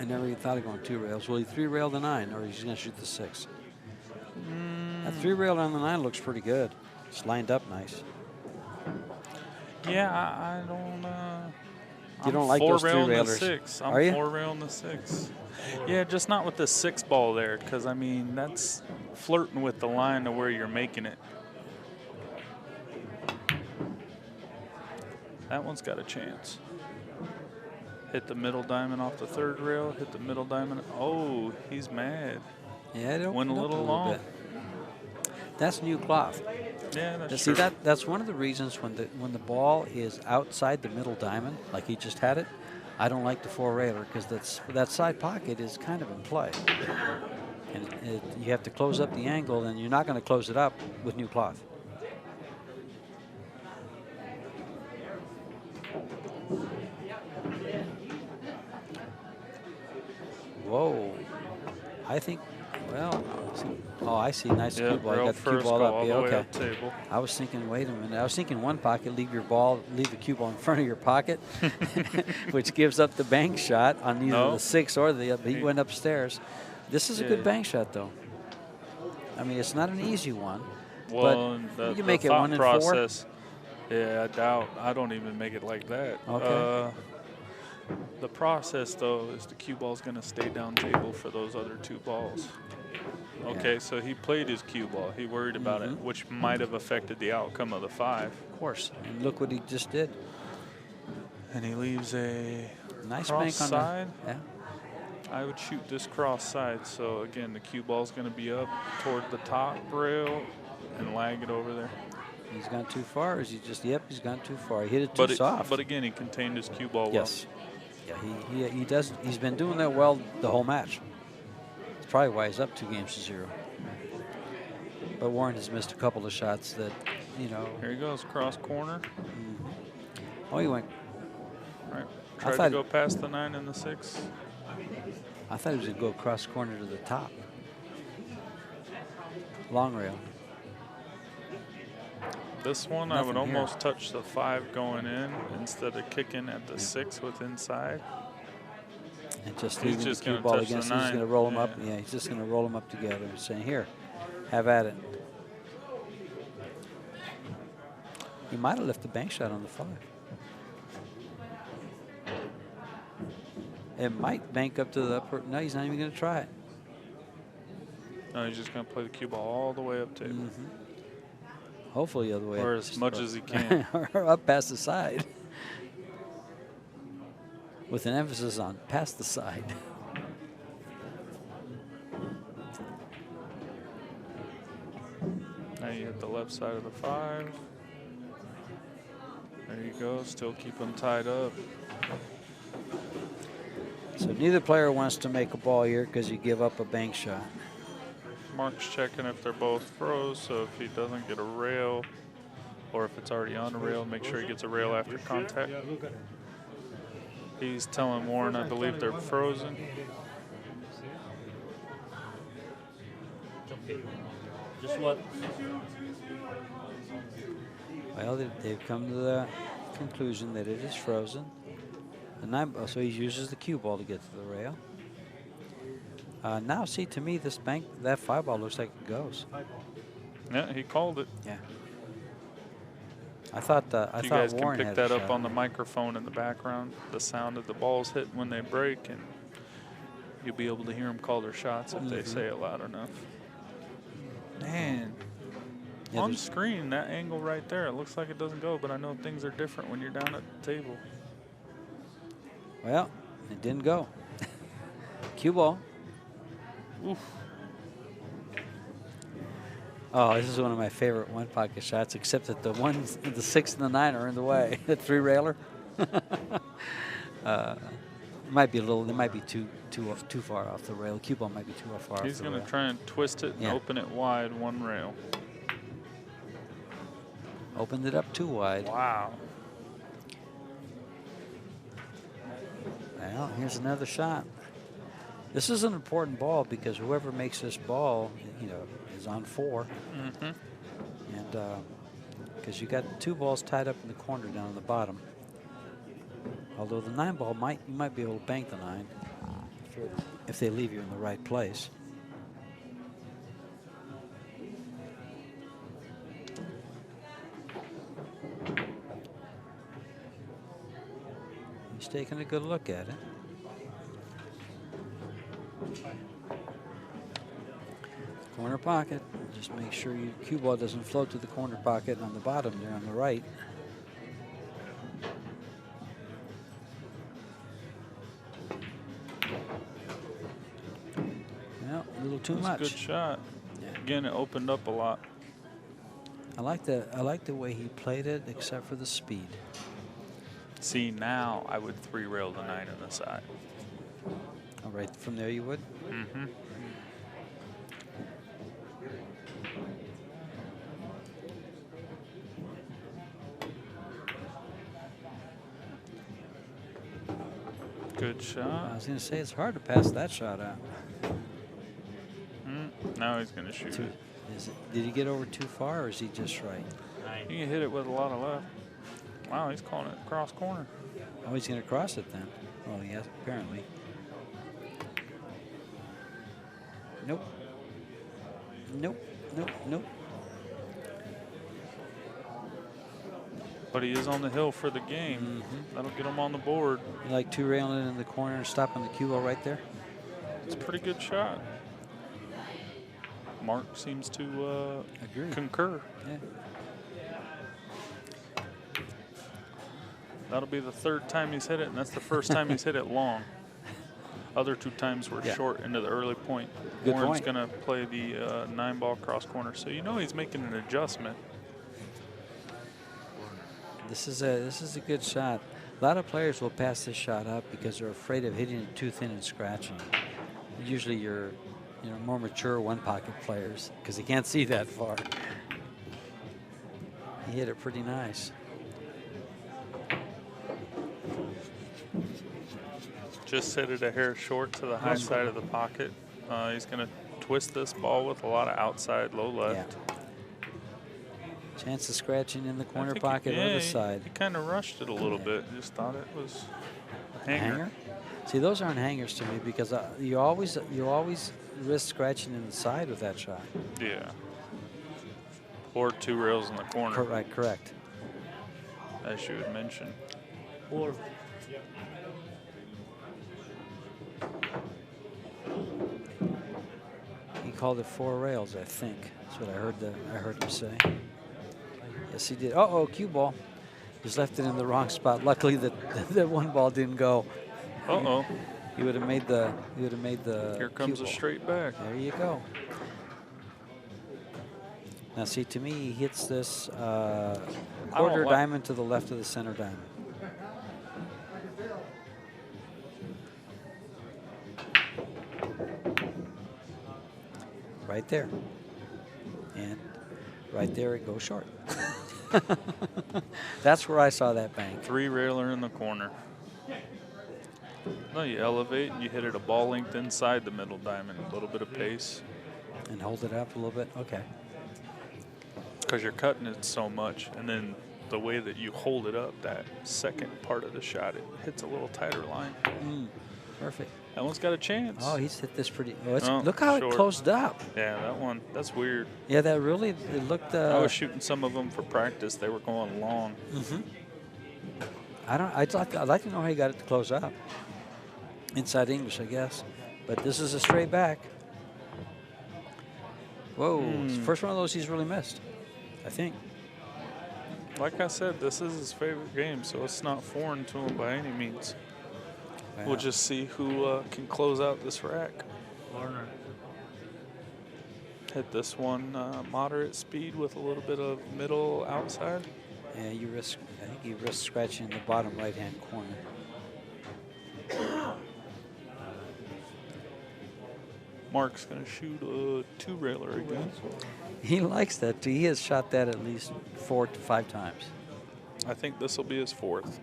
I never even thought of going 2 rails. Will he 3 rail the 9, or he's going to shoot the 6? That 3 rail on the 9 looks pretty good. It's lined up nice. Yeah, I don't. You don't like those 3-railers? 6. Are you? I'm 4-railing the 6. Yeah, just not with the 6 ball there, because I mean that's flirting with the line to where you're making it. That one's got a chance. Hit the middle diamond off the 3rd rail. Hit the middle diamond. Oh, he's mad. Yeah, it went a little long. bit. That's new cloth. Yeah, that's See, true. that's one of the reasons when the ball is outside the middle diamond, like he just had it, I don't like the 4-railer because that side pocket is kind of in play. And you have to close up the angle, and you're not going to close it up with new cloth. Whoa. I think, well, oh, I see. Nice cue ball. You got the cue ball up. Yeah, okay. Table. I was thinking, wait a minute. I was thinking one pocket, leave the cue ball in front of your pocket, which gives up the bank shot on either the 6 or the other. He went upstairs. This is a good bank shot, though. I mean, it's not an easy one. Well, but you can the make it thought 1 and process, 4. Yeah, I don't even make it like that. Okay. The process, though, is the cue ball's going to stay down table for those other 2 balls. Okay, so he played his cue ball. He worried about it, which might have affected the outcome of the 5. Of course. And look what he just did. And he leaves a nice cross bank on side. the, I would shoot this cross side. So, again, the cue ball's going to be up toward the top rail and lag it over there. He's gone too far. Or is he just, yep, he's gone too far. He hit it too soft. But, again, he contained his cue ball well. Yes. Yeah, he does. He's been doing that well the whole match. It's probably why he's up 2-0. But Warren has missed a couple of shots that, Here he goes, cross corner. Oh, he went. Right. Tried to go past the 9 and the 6. I thought he was going to go cross corner to the top. Long rail. This one, I would almost touch the 5 going in instead of kicking at the 6 with inside. And just He's leaving just the cue gonna ball touch the against. He's nine. going to roll them Yeah. up. Yeah, he's just going to roll them up together and saying, here, have at it. He might have left the bank shot on the 5. It might bank up to the upper. No, he's not even going to try it. No, he's just going to play the cue ball all the way up table. Hopefully the other way. Or as much as he can. Or up past the side. With an emphasis on past the side. Now you hit the left side of the 5. There you go. Still keep them tied up. So neither player wants to make a ball here because you give up a bank shot. Mark's checking if they're both froze, so if he doesn't get a rail, or if it's already on a rail, make sure he gets a rail after contact. He's telling Warren, I believe they're frozen. Just what? Well, they've come to the conclusion that it is frozen. The 9 ball, so he uses the cue ball to get to the rail. Now, see, to me, this bank, that 5 ball looks like it goes. Yeah, he called it. Yeah. I thought You guys can Warren pick had that a up shot. on the microphone in the background, the sound of the balls hit when they break, and you'll be able to hear them call their shots if they say it loud enough. Man, Yeah, on there's- screen, that angle right there, it looks like it doesn't go, but I know things are different when you're down at the table. Well, it didn't go. Cue ball. Oof. Oh, this is one of my favorite one pocket shots, except that the 6 and the 9 are in the way. The 3 railer. Might be a little. It might be too far off the rail. Cue ball might be too far. He's off the going rail. to try and twist it and open it wide, 1 rail. Opened it up too wide. Wow. Well, here's another shot. This is an important ball because whoever makes this ball, is on 4. And because you got 2 balls tied up in the corner down on the bottom. Although the 9 ball you might be able to bank the 9 if they leave you in the right place. He's taking a good look at it. Corner pocket. Just make sure your cue ball doesn't float to the corner pocket on the bottom there on the right. Well, a little too much. Good shot. Yeah. Again, it opened up a lot. I like the way he played it, except for the speed. See, now I would 3 rail the 9 on the side. All right, from there you would. Mm-hmm. Good shot. I was going to say it's hard to pass that shot out. Now he's going to shoot it. Did he get over too far, or is he just right? He can hit it with a lot of left. Wow, he's calling it cross corner. Oh, he's going to cross it then. Oh, yes, apparently. Nope. Nope. Nope. Nope. But he is on the hill for the game. That'll get him on the board. You like 2 railing it in the corner and stopping the cue ball right there? It's a pretty good shot. Mark seems to Agree. concur. Yeah. That'll be the 3rd time he's hit it, and that's the first time he's hit it long. Other 2 times were short into the early point. Good Warren's point. going to play the 9 ball cross corner, so you know he's making an adjustment. This is a good shot. A lot of players will pass this shot up because they're afraid of hitting it too thin and scratching. Usually your more mature one pocket players, because they can't see that far. He hit it pretty nice. Just hit it a hair short to the high side of the pocket. He's going to twist this ball with a lot of outside, low left. Yeah. Chance of scratching in the I corner think pocket or the he side. kind of rushed it a little bit. Just thought it was a hanger. See, those aren't hangers to me because you always risk scratching in the side with that shot. Yeah. Or 2 rails in the corner. Correct. As you had mentioned. 4. He called it 4 rails, I think. That's what I heard him say. Yes, he did. Uh-oh, cue ball. He's left it in the wrong spot. Luckily, that one ball didn't go. Uh-oh. He would have made the. Here comes a straight back. There you go. Now, see, to me, he hits this quarter diamond to the left of the center diamond. Right there. And right there it goes short. That's where I saw that bank. 3 railer in the corner. No, you elevate and you hit it a ball length inside the middle diamond. A little bit of pace. And hold it up a little bit? Okay. Because you're cutting it so much. And then the way that you hold it up, that second part of the shot, it hits a little tighter line. Perfect. That one's got a chance. Oh, he's hit this pretty. Oh, look how it closed up. Yeah, that one. That's weird. Yeah, that really. It looked. I was shooting some of them for practice. They were going long. I'd like to know how he got it to close up. Inside English, I guess. But this is a straight back. Whoa! It's the first one of those he's really missed, I think. Like I said, this is his favorite game, so it's not foreign to him by any means. Wow. We'll just see who can close out this rack. Corner. Hit this one moderate speed with a little bit of middle outside. Yeah, you risk. I think you risk scratching the bottom right-hand corner. Mark's going to shoot a 2 railer again. He likes that too. He has shot that at least 4 to 5 times. I think this will be his 4th.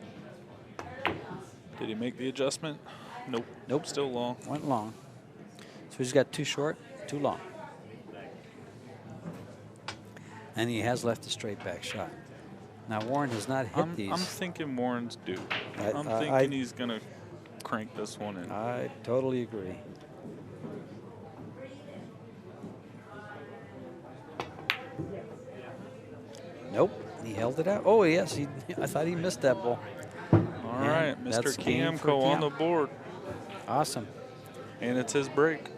Did he make the adjustment? Nope. Nope. Still long. Went long. So he's got 2 short, 2 long. And he has left a straight back shot. Now Warren has not hit these. I'm thinking Warren's due. I'm I thinking he's going to crank this one in. I totally agree. Nope. He held it out. Oh, yes. I thought he missed that ball. All right. Mr. Kiamco on the board. Awesome. And it's his break.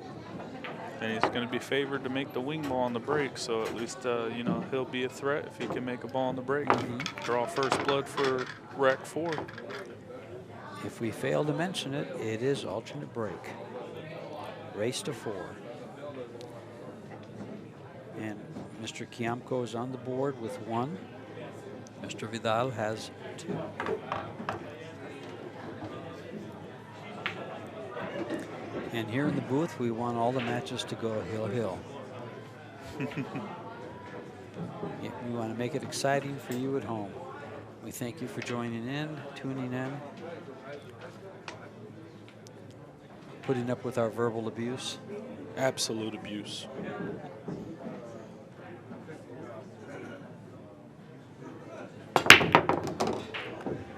And he's going to be favored to make the wing ball on the break. So at least, you know, he'll be a threat if he can make a ball on the break. Draw first blood for rack 4. If we fail to mention it, it is alternate break. Race to 4. And Mr. Kiamco is on the board with 1. Mr. Vidal has 2. And here in the booth, we want all the matches to go hill-hill. Yeah, we want to make it exciting for you at home. We thank you for joining in, tuning in, putting up with our verbal abuse. Absolute abuse.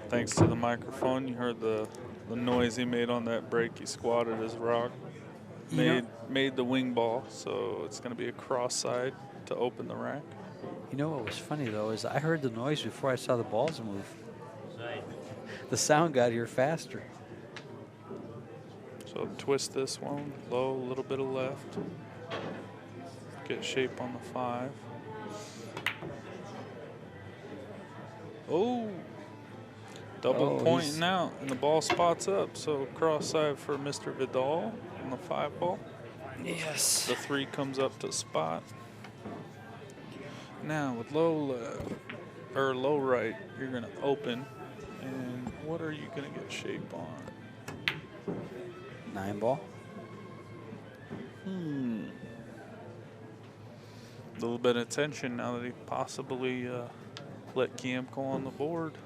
Thanks to the microphone, you heard the noise he made on that break. He squatted his rock, made the wing ball, so it's going to be a cross side to open the rack. You know what was funny, though, is I heard the noise before I saw the balls move. Side. The sound got here faster. So twist this one, low, a little bit of left. Get shape on the 5. Oh! Double pointing out, and the ball spots up. So cross side for Mr. Vidal on the 5 ball. Yes. The 3 comes up to spot. Now with low left or low right, you're going to open. And what are you going to get shape on? 9 ball. A little bit of tension now that he possibly let Kiamco on the board.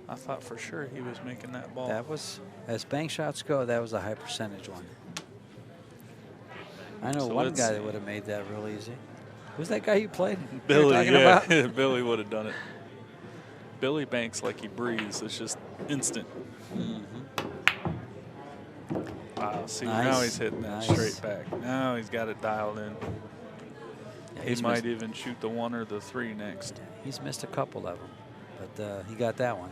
I thought for sure he was making that ball. That was, as bank shots go, that was a high percentage one. I know one guy that would have made that real easy. Who's that guy you played? Billy, yeah. Billy would have done it. Billy banks like he breathes. It's just instant. See, Nice. now he's hitting that Nice. straight back. Now he's got it dialed in. Yeah, He he's might missed, even shoot the 1 or the 3 next. he's missed a couple of them, but he got that one.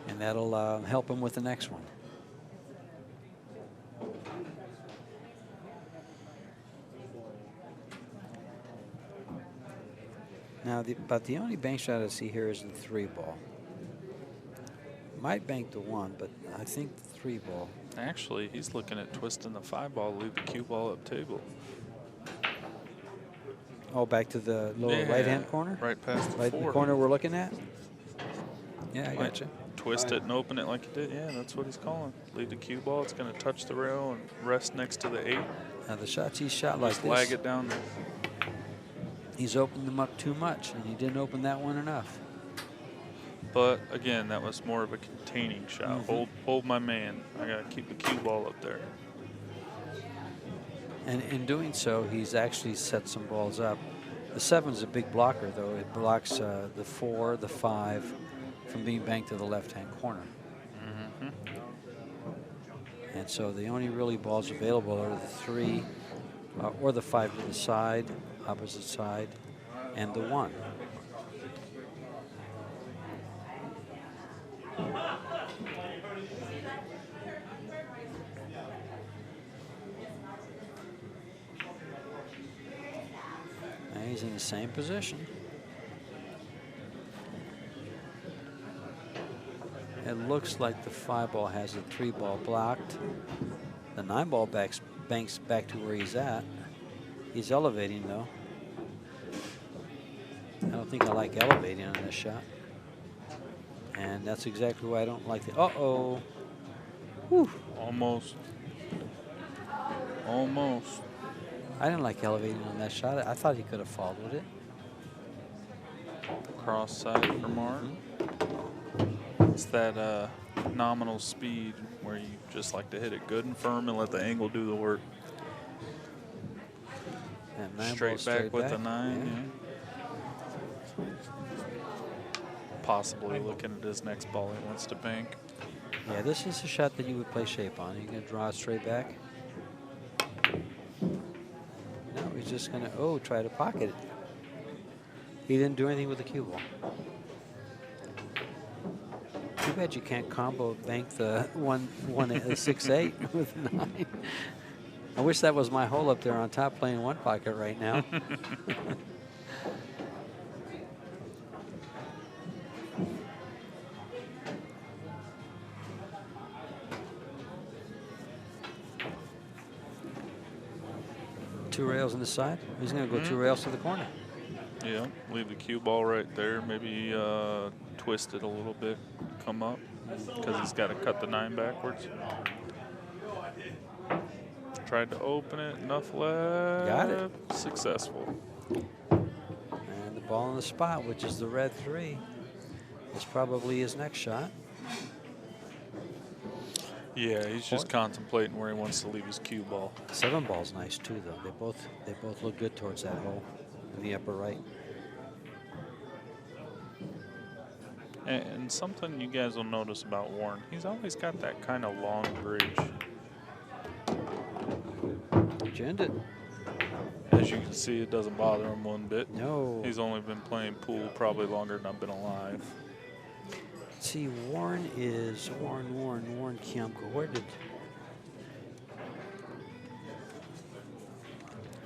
And that'll help him with the next one. Now, but the only bank shot I see here is the 3 ball. Might bank the 1, but I think the 3 ball. Actually, he's looking at twisting the 5 ball, leave the cue ball up table. Oh, back to the lower right-hand corner? Right past the Right 4. in the corner we're looking at? Yeah, I Might got you. Twist it and open it like he did. Yeah, that's what he's calling. Leave the cue ball. It's going to touch the rail and rest next to the 8. Now, the shots he shot like Just this, lag it down. he's opened them up too much, and he didn't open that one enough. But again, that was more of a containing shot. Hold my man. I got to keep the cue ball up there. And in doing so, he's actually set some balls up. The 7's a big blocker, though. It blocks the 4, the 5 from being banked to the left-hand corner. And so the only really balls available are the 3 or the 5 to the side, opposite side, and the 1. And he's in the same position. It looks like the 5 ball has the 3 ball blocked. The 9 ball banks back to where he's at. He's elevating though. I don't think I like elevating on this shot. And that's exactly why I don't like the, uh-oh. Whew. Almost. Almost. I didn't like elevating on that shot. I thought he could have followed it. Cross side for Mark. It's that nominal speed where you just like to hit it good and firm and let the angle do the work. And 9 Straight ball back straight with back. the 9. Yeah. Yeah. Possibly looking at his next ball he wants to bank. Yeah, this is a shot that you would play shape on. You're going to draw it straight back. No, he's just going to, try to pocket it. He didn't do anything with the cue ball. Too bad you can't combo bank the 6-8 with 9. I wish that was my hole up there on top playing 1 pocket right now. Two rails on the side. He's going to go 2 rails to the corner. Yeah, leave the cue ball right there. Maybe twist it a little bit, come up, because he's got to cut the 9 backwards. Tried to open it, enough left. Got it. Successful. And the ball on the spot, which is the red 3, is probably his next shot. Yeah, he's just contemplating where he wants to leave his cue ball. 7 ball's nice too, though. They both look good towards that hole in the upper right. And something you guys will notice about Warren, he's always got that kind of long bridge. Did you end it? As you can see, it doesn't bother him one bit. No. He's only been playing pool probably longer than I've been alive. See, Warren Kiamco. Where did?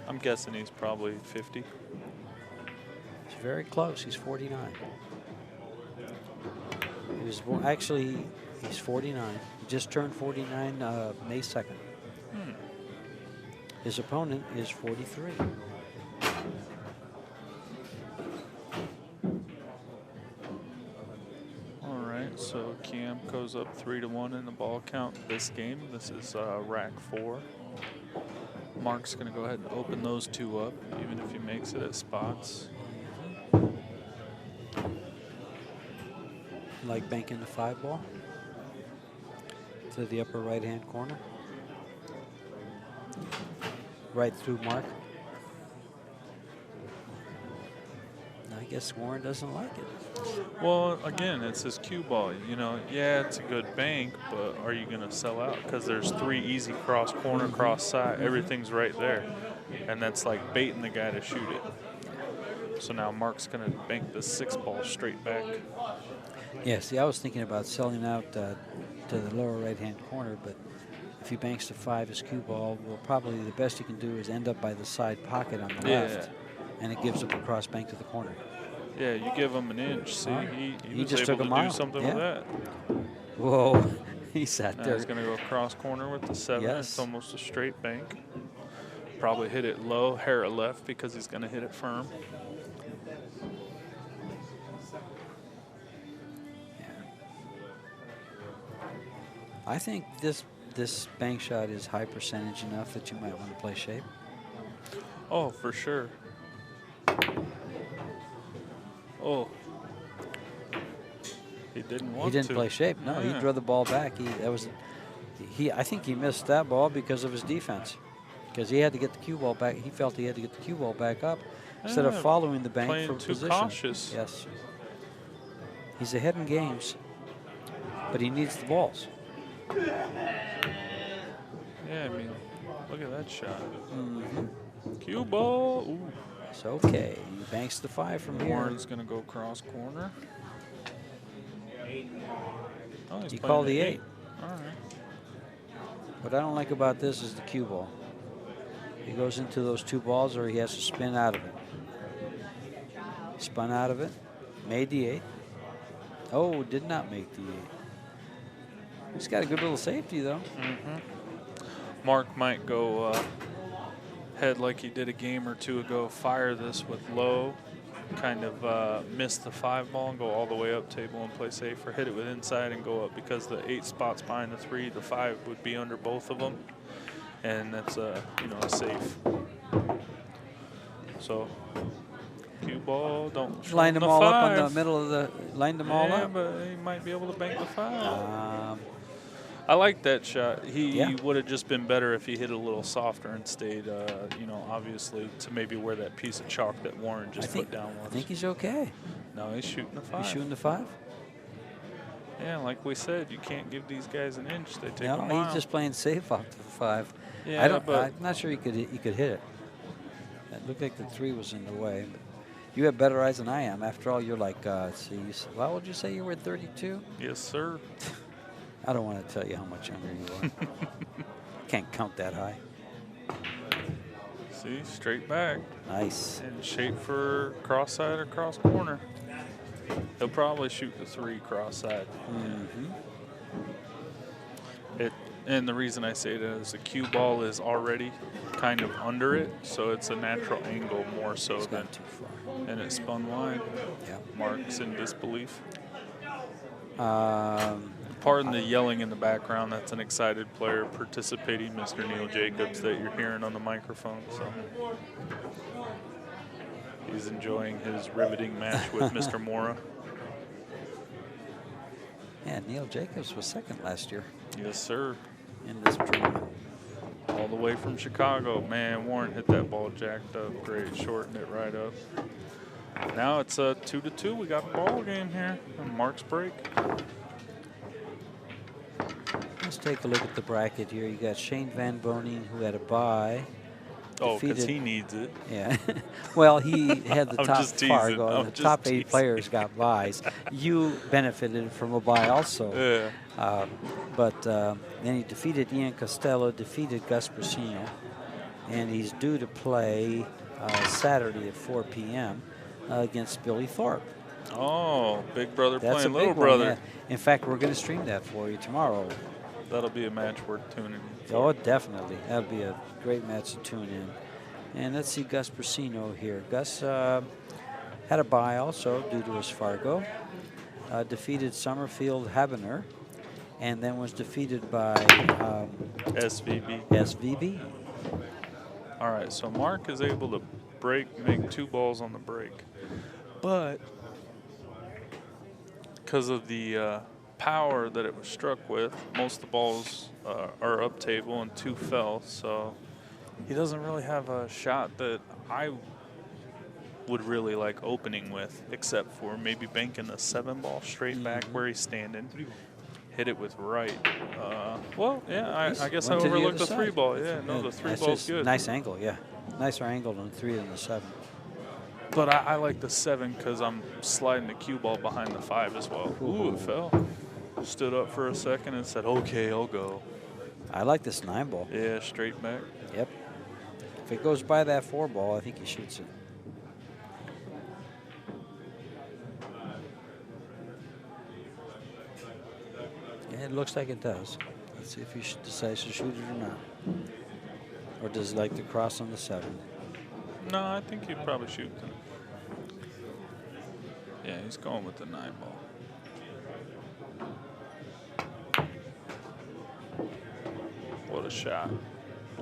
I'm guessing he's probably 50. He's very close. He's 49. He was born, actually, he's 49. He just turned 49 May 2nd. His opponent is 43. All right, so Kiamco's up 3-1 in the ball count this game. This is rack 4. Mark's going to go ahead and open those 2 up, even if he makes it at spots. Like banking the 5 ball to the upper right-hand corner. Right through Mark. guess Warren doesn't like it. Well, again, it's his cue ball. You know, yeah, it's a good bank, but are you going to sell out? Because there's 3 easy cross corner, cross side. Everything's right there. And that's like baiting the guy to shoot it. So now Mark's going to bank the 6 ball straight back. Yeah, see, I was thinking about selling out to the lower right-hand corner, but if he banks the 5 as cue ball, well, probably the best he can do is end up by the side pocket on the left, and it gives up a cross bank to the corner. Yeah, you give him an inch. See, he was just able took a to mile. do something with that. Whoa, he sat Now there. he's going to go cross corner with the 7. Yes. It's almost a straight bank. Probably hit it low, hair it left because he's going to hit it firm. I think this bank shot is high percentage enough that you might want to play shape. Oh, for sure. Oh. He didn't want to. He didn't play shape. No, he drew the ball back. I think he missed that ball because of his defense. Because he had to get the cue ball back. He felt he had to get the cue ball back up instead of following the bank for position. Cautious. Yes. He's ahead in games, but he needs the balls. Yeah, I mean, look at that shot. Cue ball. Ooh. It's okay. He banks the 5 from here. Warren's going to go cross corner. Oh, You call the 8. All right. What I don't like about this is the cue ball. He goes into those 2 balls or he has to spin out of it. Spun out of it. Made the 8. Oh, did not make the 8. He's got a good little safety, though. Mark might go head like he did a game or 2 ago, fire this with low, kind of miss the 5 ball and go all the way up table and play safe, or hit it with inside and go up because the 8 spots behind the 3, the 5 would be under both of them, and that's a safe. So cue ball, don't line them all 5. Up on the middle of the. Line them all up. Yeah, but he might be able to bank the 5. I like that shot. He would have just been better if he hit it a little softer and stayed, obviously to maybe where that piece of chalk that Warren just put down was. I think he's okay. No, he's shooting the 5. He's shooting the 5? Yeah, like we said, you can't give these guys an inch. They take a mile. No, he's just playing safe off the 5. Yeah, I'm not sure he could hit it. It looked like the 3 was in the way. But you have better eyes than I am. After all, you're like, what would you say you were 32? Yes, sir. I don't want to tell you how much younger you are. Can't count that high. See, straight back. Nice. And shape for cross side or cross corner. He'll probably shoot the 3 cross side. And the reason I say that is the cue ball is already kind of under it, so it's a natural angle more so than too far. And it spun wide. Yeah. Mark's in disbelief. Pardon the yelling in the background. That's an excited player participating, Mr. Neil Jacobs, that you're hearing on the microphone. So he's enjoying his riveting match with Mr. Mora. Yeah, Neil Jacobs was second last year. Yes, sir. In this tournament. All the way from Chicago. Man, Warren hit that ball jacked up. Great, shortened it right up. Now it's a 2-2. We got a ball game here on Mark's break. Let's take a look at the bracket here. You got Shane Van Boning, who had a bye. Oh, because he needs it. Yeah. Well, he had the top Fargo. The top 8 teasing. players got byes. You benefited from a bye also. Yeah. But then he defeated Ian Costello, defeated Gus Brasino, and he's due to play Saturday at 4 p.m. Against Billy Thorpe. Oh, big brother That's playing a little big one, brother. yeah. In fact, we're going to stream that for you tomorrow. That'll be a match worth tuning in. Oh, definitely. That'll be a great match to tune in. And let's see Gus Brasino here. Gus had a bye also due to his Fargo. Defeated Summerfield Habener, and then was defeated by SVB. All right, so Mark is able to make 2 balls on the break. But because of the power that it was struck with, most of the balls are up table and 2 fell, so he doesn't really have a shot that I would really like opening with, except for maybe banking a 7-ball straight back where he's standing. Hit it with right. Well, yeah, I guess I Went to the overlooked other the side. 3-ball. Yeah, no, the 3-ball's good. Nice angle, yeah. Nicer angle than the 3 than the 7. But I like the 7 because I'm sliding the cue ball behind the 5 as well. Ooh, it fell. Stood up for a second and said, okay, I'll go. I like this 9 ball. Yeah, straight back. Yep. If it goes by that 4 ball, I think he shoots it. Yeah, it looks like it does. Let's see if he decides to shoot it or not. Or does he like to cross on the 7? No, I think he'd probably shoot them. Yeah, he's going with the 9 ball. What a shot.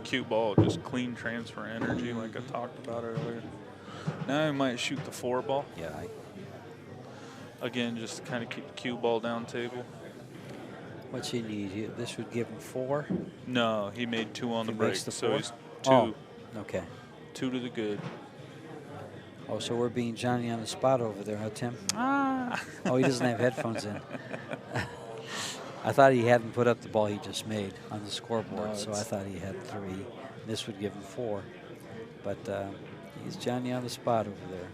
Cue ball, just clean transfer energy like I talked about earlier. Now he might shoot the 4 ball. Yeah. Again, just to kind of keep the cue ball down table. What's he need? This would give him 4? No, he made 2 on the break, so he's 2. Oh, okay. 2 to the good. Oh, so we're being Johnny on the spot over there, huh, Tim? Ah. Oh, he doesn't have headphones in. I thought he hadn't put up the ball he just made on the scoreboard, No, so I thought he had 3. This would give him 4. But he's Johnny on the spot over there.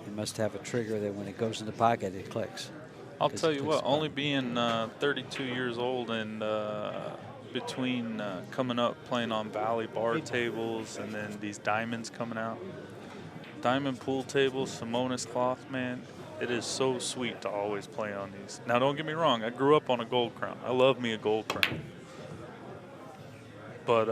He must have a trigger that when it goes in the pocket, it clicks. I'll tell you what, only being 32 years old and between coming up playing on Valley bar tables and then these diamonds coming out, diamond pool tables, Simonis cloth, man, it is so sweet to always play on these. Now, don't get me wrong, I grew up on a gold crown. I love me a gold crown. But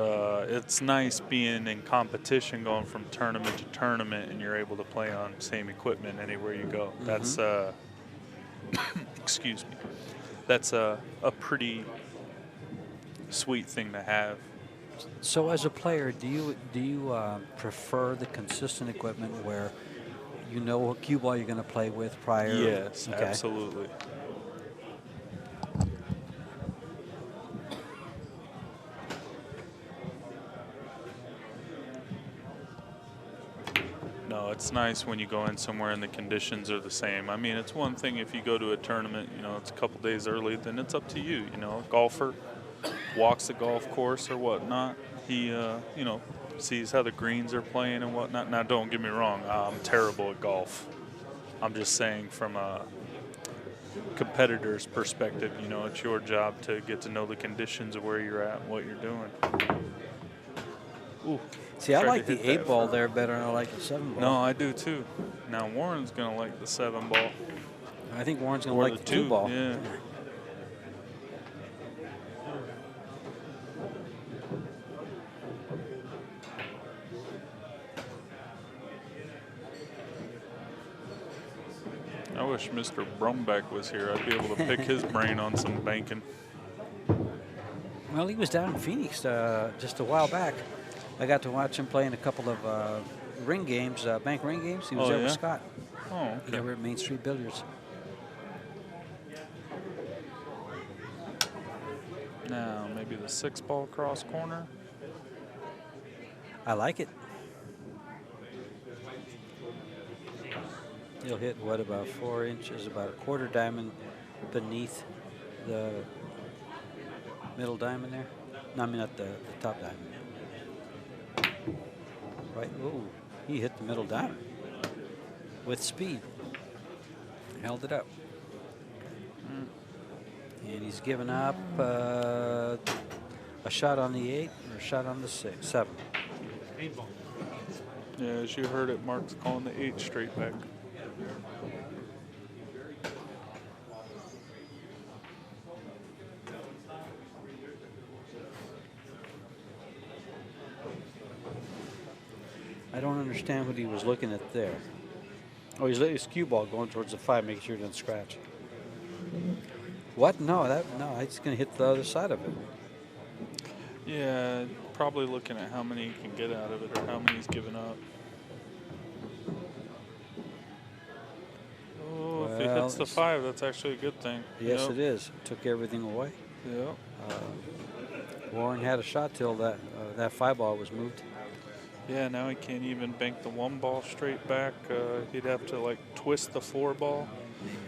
it's nice being in competition, going from tournament to tournament, and you're able to play on same equipment anywhere you go. That's excuse me. That's a pretty sweet thing to have. So as a player, do you prefer the consistent equipment where you know what cue ball you're going to play with prior? Yes, okay. Absolutely. No, it's nice when you go in somewhere and the conditions are the same. I mean, it's one thing if you go to a tournament, you know, it's a couple days early, then it's up to you. You know, a golfer walks the golf course or whatnot. He, you know, sees how the greens are playing and whatnot. Now, don't get me wrong, I'm terrible at golf. I'm just saying from a competitor's perspective, you know, it's your job to get to know the conditions of where you're at and what you're doing. Ooh. See, I like the 8 ball there better than I like the 7 ball. No, I do too. Now, Warren's going to like the 7 ball. I think Warren's going to like the 2 ball. Yeah. I wish Mr. Brumbeck was here. I'd be able to pick his brain on some banking. Well, he was down in Phoenix just a while back. I got to watch him play in a couple of ring games, bank ring games. He was there with Scott. Oh, okay. They were at Main Street Billiards. Now, maybe the 6 ball cross corner. I like it. He'll hit, what, about 4 inches, about a quarter diamond beneath the middle diamond there. No, I mean not the top diamond. Right, ooh, he hit the middle diamond with speed. Held it up. And he's given up a shot on the 8 or a shot on the 7. 8 ball. Yeah, as you heard it, Mark's calling the 8 straight back. I don't understand what he was looking at there. Oh, he's letting his cue ball going towards the 5, making sure it doesn't scratch. What? No, it's going to hit the other side of it. Yeah, probably looking at how many he can get out of it or how many he's given up. Oh, well, if he hits the 5, that's actually a good thing. Yes, it is. Took everything away. Yeah. Warren had a shot till that 5 ball was moved. Yeah, now he can't even bank the 1 ball straight back. He'd have to like twist the 4 ball.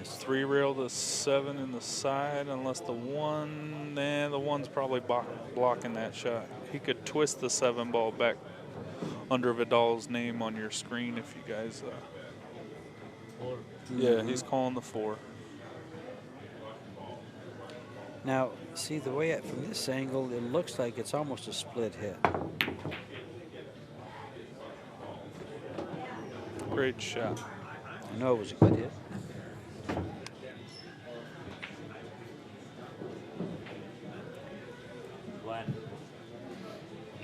3 rail the 7 in the side, unless the 1, the 1's probably blocking that shot. He could twist the 7 ball back under Vidal's name on your screen if you guys. Yeah, he's calling the 4. Now, see the way from this angle, it looks like it's almost a split hit. Great shot. I know it was a good hit.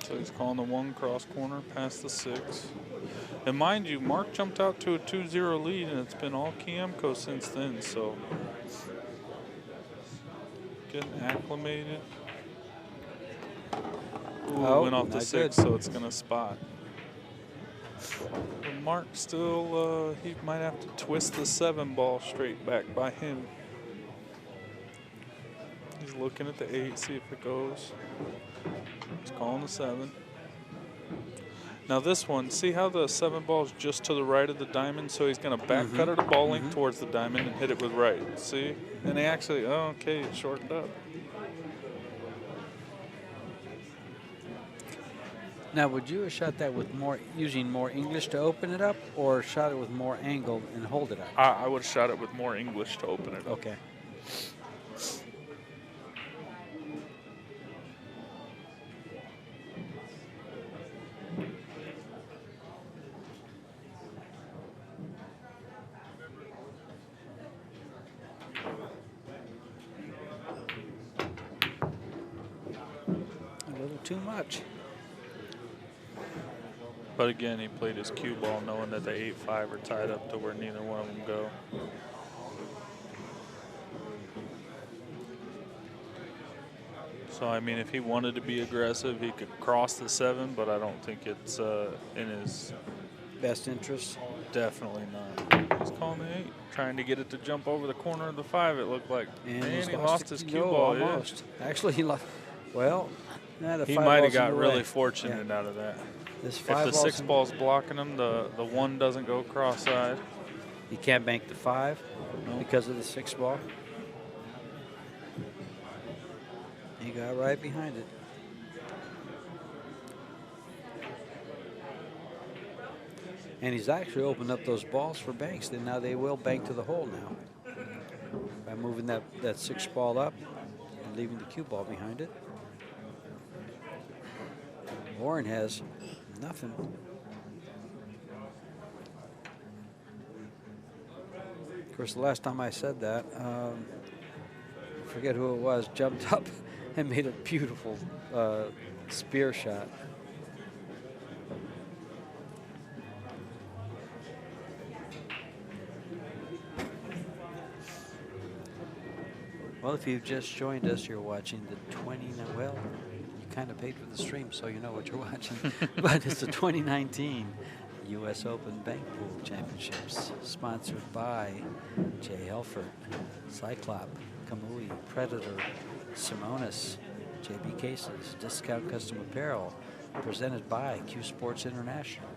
So he's calling the 1 cross corner past the 6. And mind you, Marc jumped out to a 2-0 lead, and it's been all Kiamco since then, so getting acclimated. Ooh, went off the 6, so it's going to spot. But Marc still, he might have to twist the 7 ball straight back by him. He's looking at the 8, see if it goes. He's calling the 7. Now this one, see how the 7 ball is just to the right of the diamond? So he's going to back cut it a ball length towards the diamond and hit it with right. See? And he actually, oh, okay, it shortened up. Now, would you have shot that with using more English to open it up, or shot it with more angle and hold it up? I would have shot it with more English to open it up. Okay. A little too much. But again, he played his cue ball knowing that the 8-5 are tied up to where neither one of them go. So, I mean, if he wanted to be aggressive, he could cross the 7, but I don't think it's in his best interest. Definitely not. He's calling the 8, trying to get it to jump over the corner of the 5, it looked like. And he lost his cue ball. Almost. Yeah. Actually, he lost. Well, he might have got really fortunate out of that. If the 6 ball's blocking him, the 1 doesn't go cross-side. He can't bank the 5 because of the 6 ball. He got right behind it. And he's actually opened up those balls for banks. Then now they will bank to the hole now by moving that 6 ball up and leaving the cue ball behind it. Warren has nothing. Of course, the last time I said that, I forget who it was, jumped up and made a beautiful spear shot. Well, if you've just joined us, you're watching the well, you kind of paid for the stream, so you know what you're watching. But it's the 2019 U.S. Open Bank Pool Championships, sponsored by Jay Helfert, Cyclop, Kamui, Predator, Simonis, JB Cases, Discount Custom Apparel, presented by CueSports International.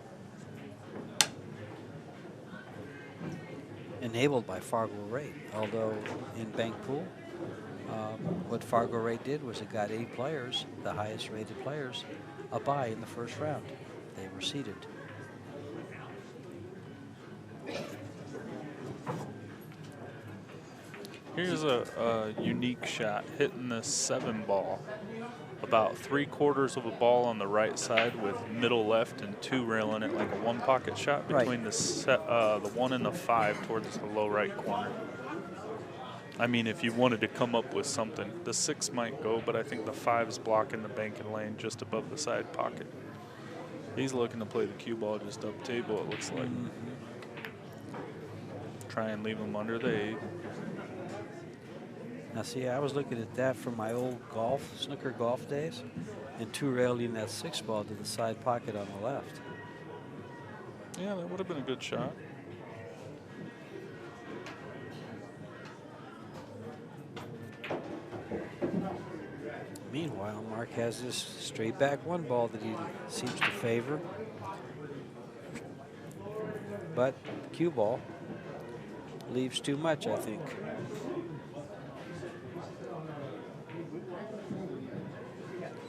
Enabled by Fargo Rate, although in Bank Pool, what Fargo Rate did was it got 8 players, the highest rated players, a bye in the first round. They were seeded. Here's a unique shot, hitting the 7 ball. About 3/4 of a ball on the right side with middle left and 2 railing it like a 1 pocket shot between the 1 and the 5 towards the low right corner. I mean, if you wanted to come up with something, the 6 might go, but I think the 5's blocking the banking lane just above the side pocket. He's looking to play the cue ball just up table, it looks like. Try and leave him under the 8. Now, see, I was looking at that from my old snooker golf days, and 2 railing that 6 ball to the side pocket on the left. Yeah, that would have been a good shot. Meanwhile, Marc has this straight back 1 ball that he seems to favor. but cue ball leaves too much, I think.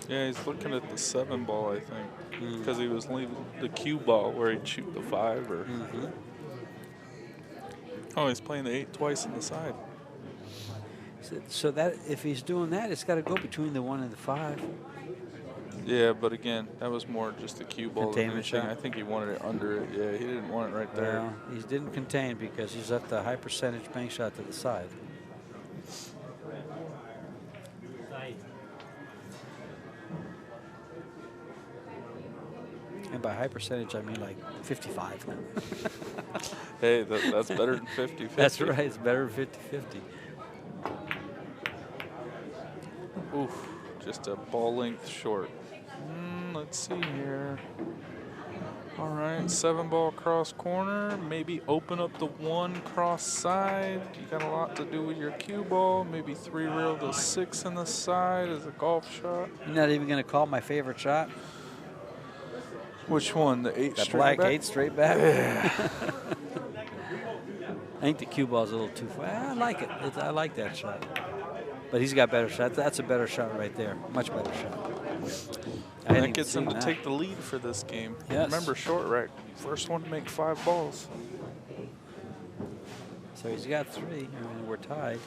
Yeah, he's looking at the 7 ball, I think, because he was leaving the cue ball where he'd shoot the 5. Or oh, he's playing the 8 twice on the side. So that if he's doing that, it's got to go between the 1 and the 5. Yeah, but again, that was more just the cue ball than Containment anything. shot? I think he wanted it under it. Yeah, he didn't want it right there. Well, he didn't contain because he's left the high percentage bank shot to the side. And by high percentage, I mean like 55. Hey, that's better than 50-50. That's right. It's better than 50-50. Oof, just a ball length short. Let's see here. All right, 7 ball cross corner. Maybe open up the 1 cross side. You got a lot to do with your cue ball. Maybe 3 rail to 6 in the side as a golf shot. You're not even going to call my favorite shot? Which one? The 8 That straight black back? 8 straight back? Yeah. I think the cue ball's a little too far. I like it. I like that shot. But he's got better shots. That's a better shot right there. Much better shot. And that gets him to take the lead for this game. Yes. Remember, short rack, first one to make 5 balls. So he's got 3. I mean, we're tied.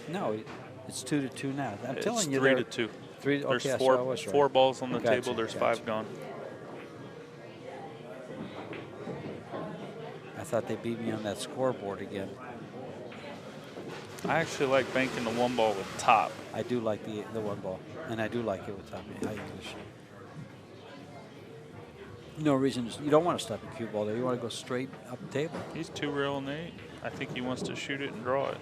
No, it's 2-2 now. I'm telling you, 3-2. 3. There's Okay, four, so I was right. 4 balls on the Gotcha, table. There's gotcha. 5 gone. I thought they beat me on that scoreboard again. I actually like banking the 1 ball with top. I do like the 1 ball, and I do like it with top high English. No reason. You don't want to stop a cue ball there. You want to go straight up the table. He's 2 rail and 8. I think he wants to shoot it and draw it.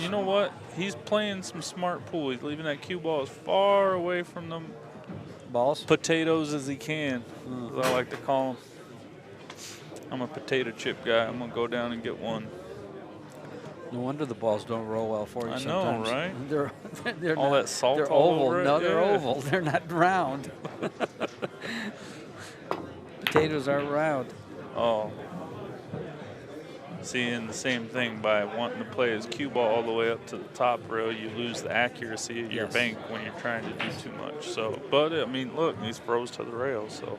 You know what? He's playing some smart pool. He's leaving that cue ball as far away from the balls, potatoes as he can, as I like to call them. I'm a potato chip guy. I'm gonna go down and get 1. No wonder the balls don't roll well for you. I sometimes. know, right? They're all not, that salt they're all oval. over it. No, they're yeah. oval. They're not round. Potatoes aren't round. Oh. Seeing the same thing by wanting to play his cue ball all the way up to the top rail, you lose the accuracy of your bank when you're trying to do too much. So, but I mean, look, he's froze to the rail. So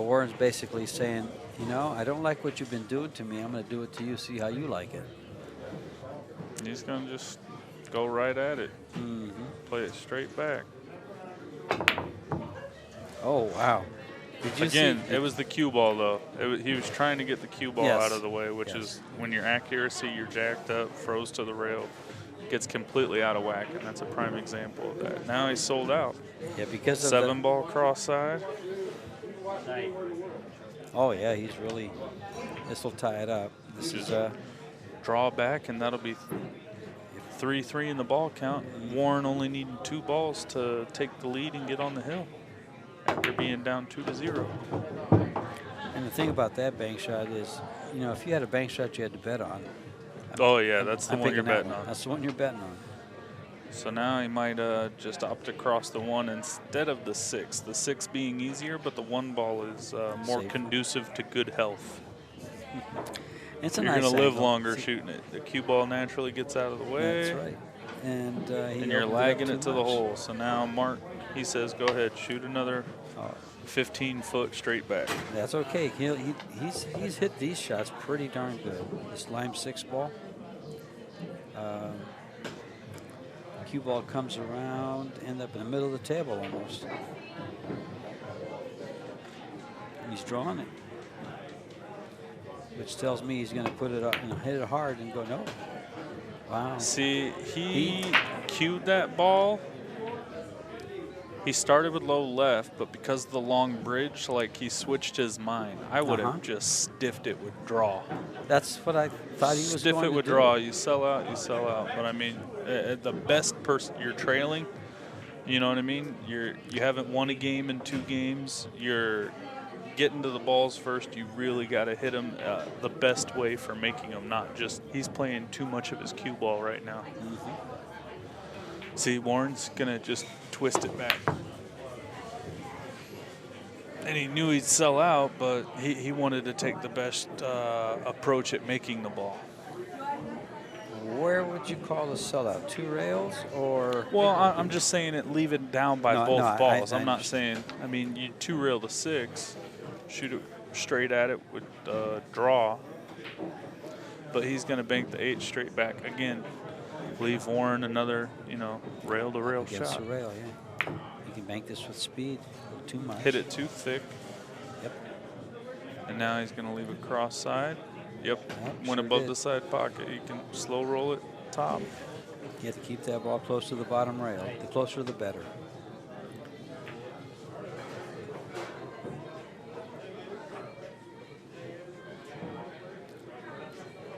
Warren's basically saying, you know, I don't like what you've been doing to me. I'm going to do it to you. See how you like it. He's going to just go right at it. Play it straight back. Oh wow. Again, it was the cue ball, though. He was trying to get the cue ball out of the way, which is when your accuracy, you're jacked up, froze to the rail, gets completely out of whack, and that's a prime example of that. Now he's sold out. Yeah, because of 7 ball cross side. Oh, yeah, he's really, this will tie it up. This is a draw back, and that'll be 3-3 in the ball count. Warren only needing 2 balls to take the lead and get on the hill after being down 2-0. And the thing about that bank shot is, you know, if you had a bank shot you had to bet on. Oh, yeah, that's the one you're betting on. That's the one you're betting on. So now he might just opt across the 1 instead of the 6. The 6 being easier, but the 1 ball is more conducive to good health. It's a You're nice going to live angle. longer shooting it. The cue ball naturally gets out of the way. That's right. And you're lagging it to the hole. So now Mark, he says, go ahead, shoot another 15-foot straight back. That's okay. He's hit these shots pretty darn good. This lime 6 ball. Cue ball comes around, end up in the middle of the table almost. He's drawing it, which tells me he's going to put it up and hit it hard and go no. Wow. See, he cued that ball. He started with low left, but because of the long bridge, like he switched his mind. I would have just stiffed it with draw. That's what I thought he was Stiff going it to with do. draw. You sell out, you sell out. But I mean, the best person you're trailing, you know what I mean? You haven't won a game in 2 games. You're getting to the balls first. You really got to hit him the best way for making him not just. He's playing too much of his cue ball right now. See, Warren's going to just twist it back. And he knew he'd sell out, but he wanted to take the best approach at making the ball. Where would you call the sellout? 2 rails or? Well, I'm just saying it, leave it down by both balls. I'm not saying, I mean, you 2-rail to 6, shoot it straight at it with draw. But he's going to bank the 8 straight back again. Leave Warren another, you know, rail-to-rail shot. Against the rail, yeah. You can bank this with speed. Too much. Hit it too thick. Yep. And now he's going to leave it cross side. Yep. Went sure above did. the side pocket. You can slow roll it top. You have to keep that ball close to the bottom rail. The closer, the better.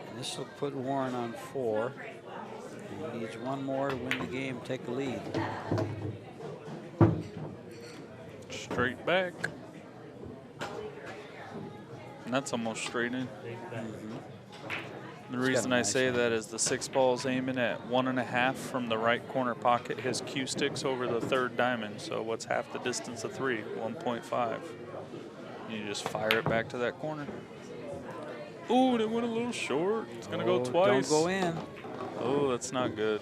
And this will put Warren on 4. He needs 1 more to win the game, take the lead. Straight back. And that's almost straight in. The reason I say that is the 6 ball's aiming at 1.5 from the right corner pocket. His cue sticks over the 3rd diamond. So what's half the distance of 3? 1.5. You just fire it back to that corner. Ooh, and it went a little short. It's going to go twice. Don't go in. Oh, that's not good.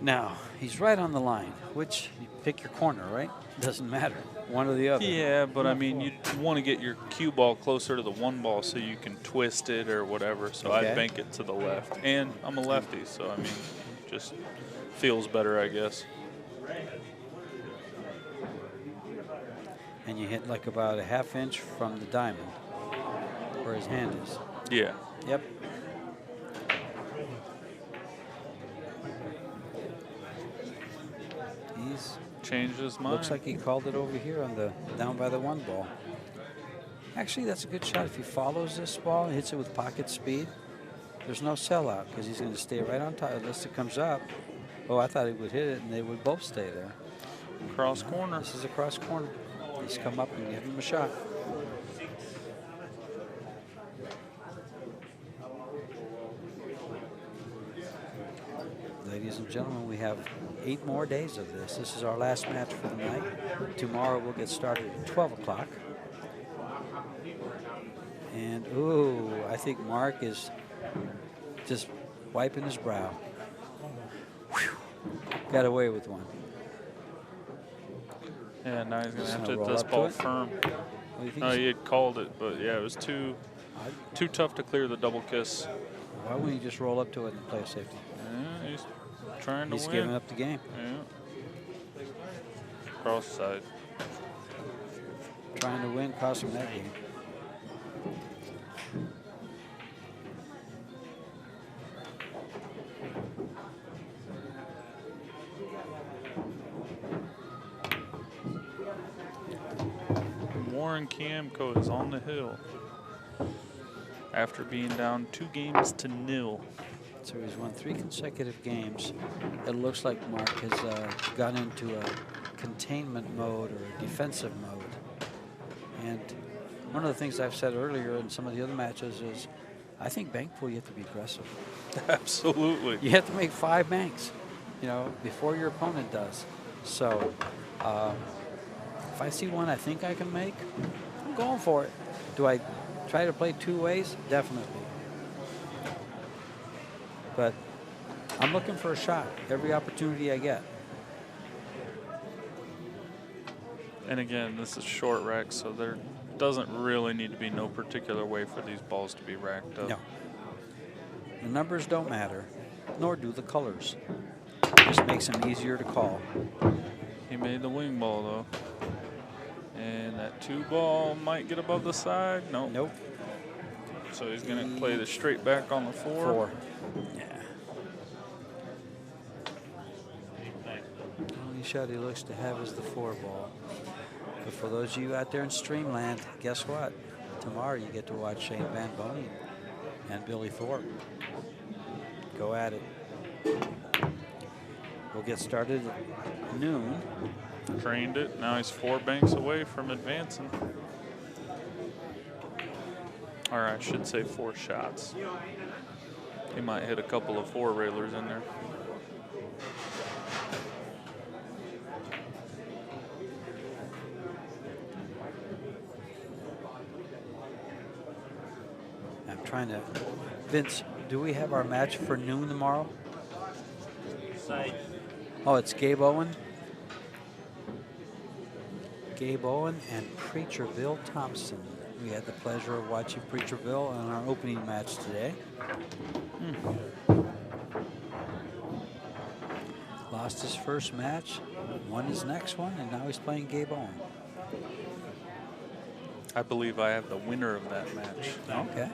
Now, he's right on the line, which you pick your corner, right? Doesn't matter. One or the other. Yeah, but I mean, you want to get your cue ball closer to the 1 ball so you can twist it or whatever. So I bank it to the left. And I'm a lefty, so I mean, just feels better, I guess. And you hit like about a 1/2 inch from the diamond where his hand is. Yeah. Yep. He's changed his mind. Looks like he called it over here on the down by the 1 ball. Actually, that's a good shot. If he follows this ball and hits it with pocket speed, there's no sellout because he's going to stay right on top unless it comes up. Oh, I thought he would hit it and they would both stay there. Cross corner. This is a cross corner. He's come up and give him a shot. Ladies and gentlemen, we have 8 more days of this. This is our last match for the night. Tomorrow we'll get started at 12 o'clock. And, ooh, I think Mark is just wiping his brow. Whew. Got away with one. Yeah, now he's going to have to hit roll this up ball to it? firm. No, he had called it, but yeah, it was too tough to clear the double kiss. Why wouldn't you just roll up to it and play a safety? Yeah, he's trying to win. He's giving up the game. Yeah. Cross side. Trying to win, cost him that game. Warren Kiamco is on the hill after being down 2-0. So he's won 3 consecutive games. It looks like Mark has gone into a containment mode or a defensive mode. And one of the things I've said earlier in some of the other matches is I think bank pool you have to be aggressive. Absolutely. You have to make 5 banks, you know, before your opponent does. So if I see one I think I can make, I'm going for it. Do I try to play 2 ways? Definitely. But I'm looking for a shot every opportunity I get. And again, this is short rack, so there doesn't really need to be no particular way for these balls to be racked up. No. The numbers don't matter, nor do the colors. It just makes them easier to call. He made the wing ball, though. And that 2 ball might get above the side. Nope. So he's going to play the straight back on the 4. Yeah. Only shot he looks to have is the 4 ball. But for those of you out there in Streamland, guess what? Tomorrow you get to watch Shane Van Bonen and Billy Thorpe. Go at it. We'll get started at noon. Trained it. Now he's 4 banks away from advancing. Or I should say 4 shots. He might hit a couple of 4 railers in there. trying to. Vince, do we have our match for noon tomorrow? Side. Oh, it's Gabe Owen. Gabe Owen and Preacher Bill Thompson. We had the pleasure of watching Preacher Bill in our opening match today. Lost his first match, won his next one, and now he's playing Gabe Owen. I believe I have the winner of that match. Okay.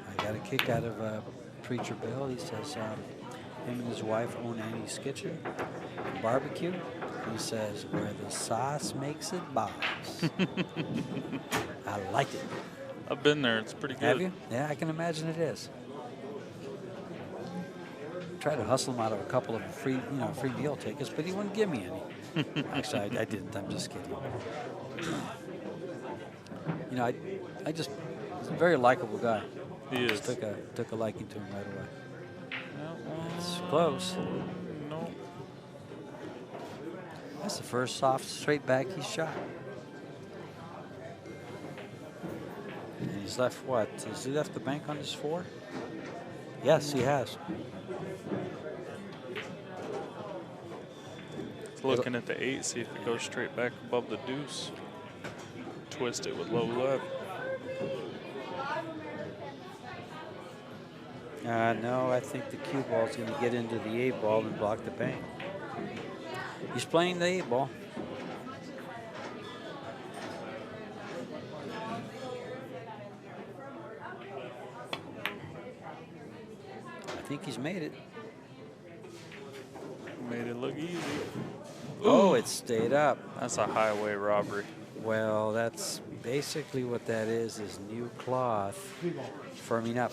I got a kick out of Preacher Bill. He says him and his wife own Annie's Kitchen barbecue. He says, where the sauce makes it boss. I like it. I've been there. It's pretty good. Have you? Yeah, I can imagine it is. Tried to hustle him out of a couple of free meal tickets, but he wouldn't give me any. Actually, I didn't. I'm just kidding. You know, I just, he's a very likable guy. He is. Just took a liking to him right away. It's close. No. That's the first soft straight back he's shot. And he's left what? Has he left the bank on his 4? Yes, he has. Looking at the 8, see if it goes straight back above the deuce. Twist it with low left. No, I think the cue ball is going to get into the 8 ball and block the bank. He's playing the 8 ball. I think he's made it. Made it look easy. Oh, it stayed up. That's a highway robbery. Well, that's basically what that is new cloth firming up.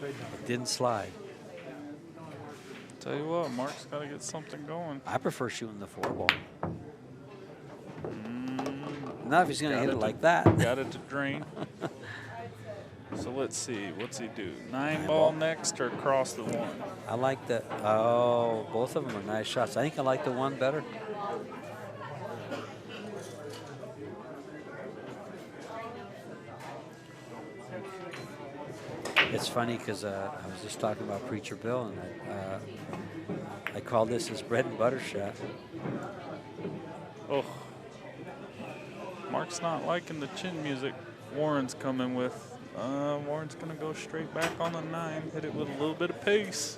It didn't slide. Tell you what, Mark's got to get something going. I prefer shooting the 4 ball. Not if he's going to hit it like that. Got it to drain. So let's see, what's he do? 9 ball next or across the 1? I like that. Oh, both of them are nice shots. I think I like the 1 better. It's funny because I was just talking about Preacher Bill, and I call this his bread and butter shot. Oh, Mark's not liking the chin music Warren's coming with. Warren's going to go straight back on the 9, hit it with a little bit of pace,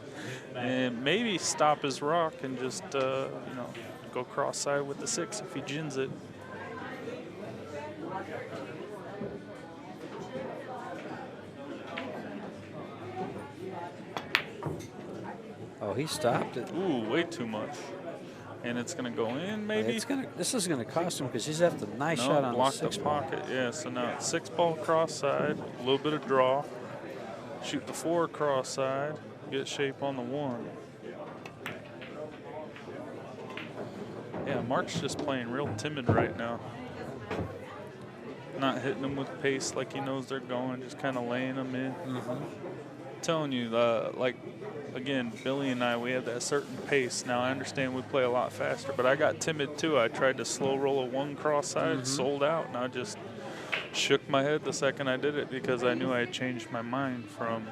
and maybe stop his rock and just, go cross-side with the 6 if he gins it. Oh, he stopped it. Ooh, way too much. And it's going to go in, maybe? This is going to cost him because he's after a nice shot on block the 6 the ball. pocket. Yeah, so now it's 6 ball cross side, a little bit of draw. Shoot the 4 cross side, get shape on the 1. Yeah, Mark's just playing real timid right now. Not hitting them with pace like he knows they're going, just kind of laying them in. Telling you, again, Billy and I, we have that certain pace. Now, I understand we play a lot faster, but I got timid too. I tried to slow roll a 1 cross side, sold out, and I just shook my head the second I did it because I knew I had changed my mind from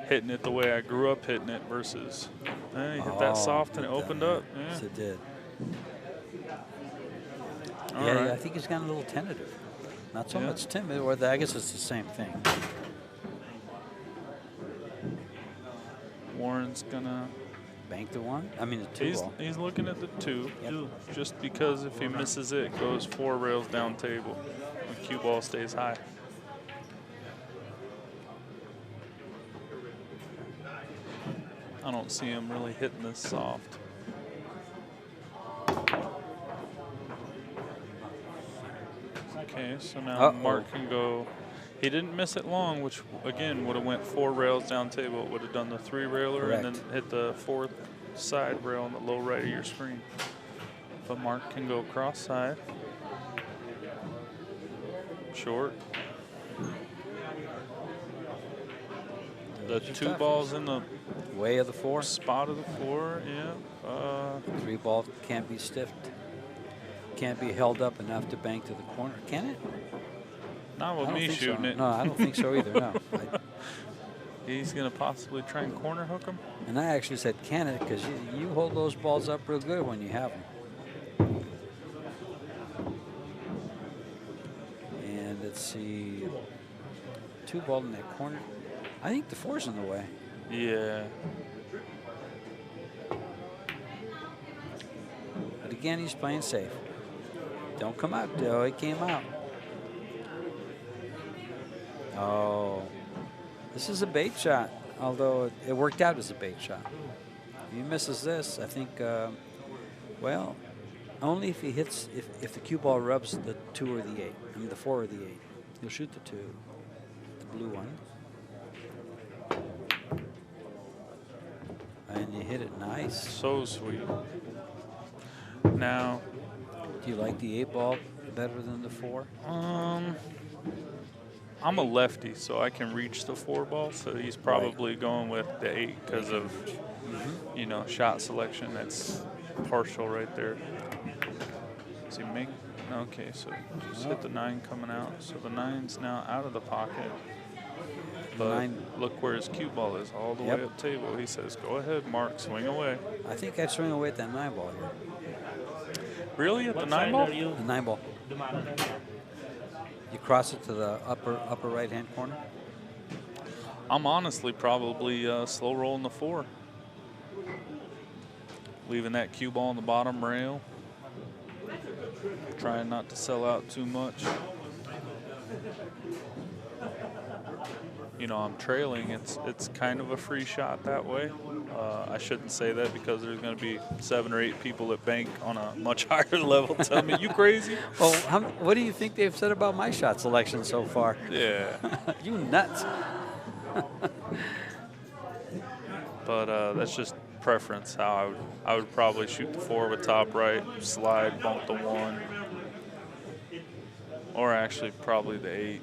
hitting it the way I grew up hitting it versus you hit that soft and it opened up. Yeah. Yes, it did. All Yeah, right. I think he's gotten a little tentative. Not so much timid, or I guess it's the same thing. Warren's gonna bank the 1. I mean the 2 ball. He's looking at the 2, Yep. just because if he misses it, it goes 4 rails down table. The cue ball stays high. I don't see him really hitting this soft. Okay, so now Mark can go. He didn't miss it long, which again would have went 4 rails down table. It would have done the 3 railer and then hit the 4th side rail on the low right of your screen. But Mark can go cross side. Short. The Those are 2 tough. balls in the Way of the 4. spot of the 4, yeah. 3 ball can't be stiffed. Can't be held up enough to bank to the corner. Can it? Not I with don't me think shooting so. it. No, I don't think so either. No. He's going to possibly try and corner hook him. And I actually said, can it? Because you hold those balls up real good when you have them. And let's see. 2 ball in that corner. I think the 4's in the way. Yeah. But again, he's playing safe. Don't come out. Oh, it came out. Oh. This is a bait shot, although it worked out as a bait shot. If he misses this, I think, well, only if he hits, if the cue ball rubs the 2 or the 8. I mean, the 4 or the 8. He'll shoot the 2, the blue one. And you hit it nice. So sweet. Now, do you like the 8 ball better than the 4? I'm a lefty, so I can reach the 4 ball. So he's probably going with the 8 because of, you know, shot selection. That's partial right there. Does he make? Okay, so just hit the 9 coming out. So the 9's now out of the pocket. But look where his cue ball is, all the way up table. He says, "Go ahead, Mark, swing away." I think I'd swing away at that 9 ball here. Really, at the 9 ball? The 9 ball. You cross it to the upper right-hand corner. I'm honestly probably slow rolling the 4, leaving that cue ball on the bottom rail, trying not to sell out too much. You know, I'm trailing. It's kind of a free shot that way. I shouldn't say that because there's going to be 7 or 8 people that bank on a much higher level telling me, "You crazy?" Well, what do you think they've said about my shot selection so far? Yeah. You nuts. But that's just preference. How I would probably shoot the 4 with top right, slide, bump the 1, or actually probably the 8.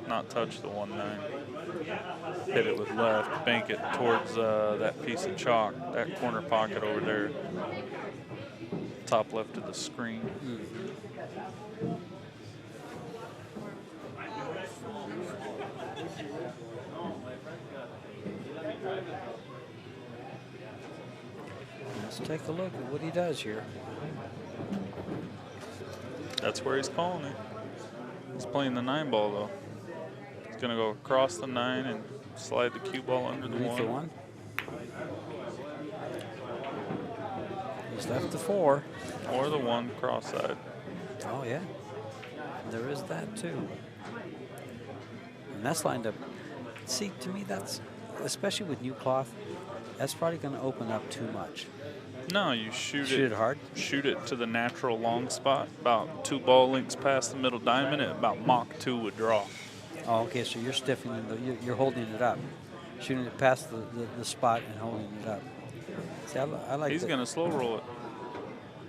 Not touch the 1-9. Hit it with left, bank it towards that piece of chalk, that corner pocket over there, top left of the screen. Let's take a look at what he does here. That's where he's calling it. He's playing the 9 ball though. He's gonna go across the 9 and slide the cue ball under the 1. He's left the 4. Or the 1 cross side. Oh yeah, there is that too. And that's lined up. See, to me, that's, especially with new cloth, that's probably going to open up too much. No, you shoot it hard. Shoot it to the natural long spot, about 2 ball lengths past the middle diamond, and about Mach 2 would draw. Oh, okay, so you're stiffening, you're holding it up, shooting it past the spot and holding it up. See, I like. He's going to slow roll it.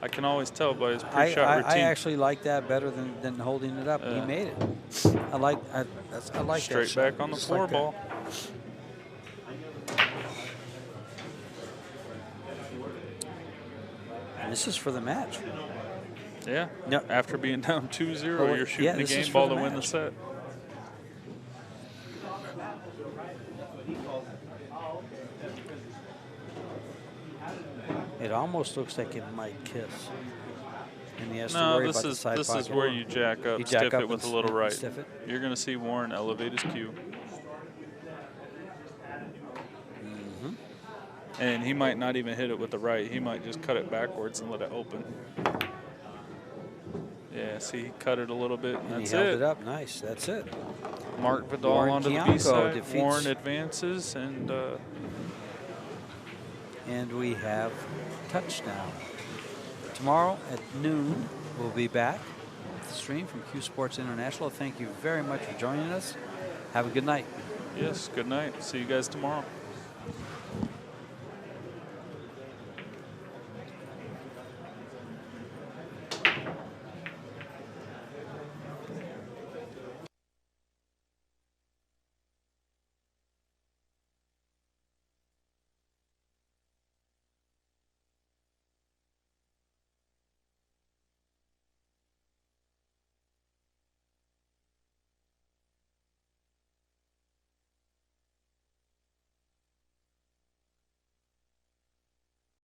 I can always tell by his pre-shot routine. I actually like that better than holding it up. He made it. I like straight that back shot. on the Just 4 like ball. And this is for the match. Yeah. Yep. After being down 2-0, you're shooting the this is game for ball the to win the match. set. It almost looks like it might kiss. And he has to No, worry this about the is side this pocket. is where you jack up, You jack stiff up it with a and little right. stiff it. You're going to see Warren elevate his cue. And he might not even hit it with the right. He might just cut it backwards and let it open. Yeah, see, he cut it a little bit, and that's he held it up. Nice. That's it. Marc Vidal Warren onto the Kiamco B side. defeats- Warren advances, and we have touchdown. Tomorrow at noon, we'll be back with the stream from CueSports International. Thank you very much for joining us. Have a good night. yes, good night. See you guys tomorrow.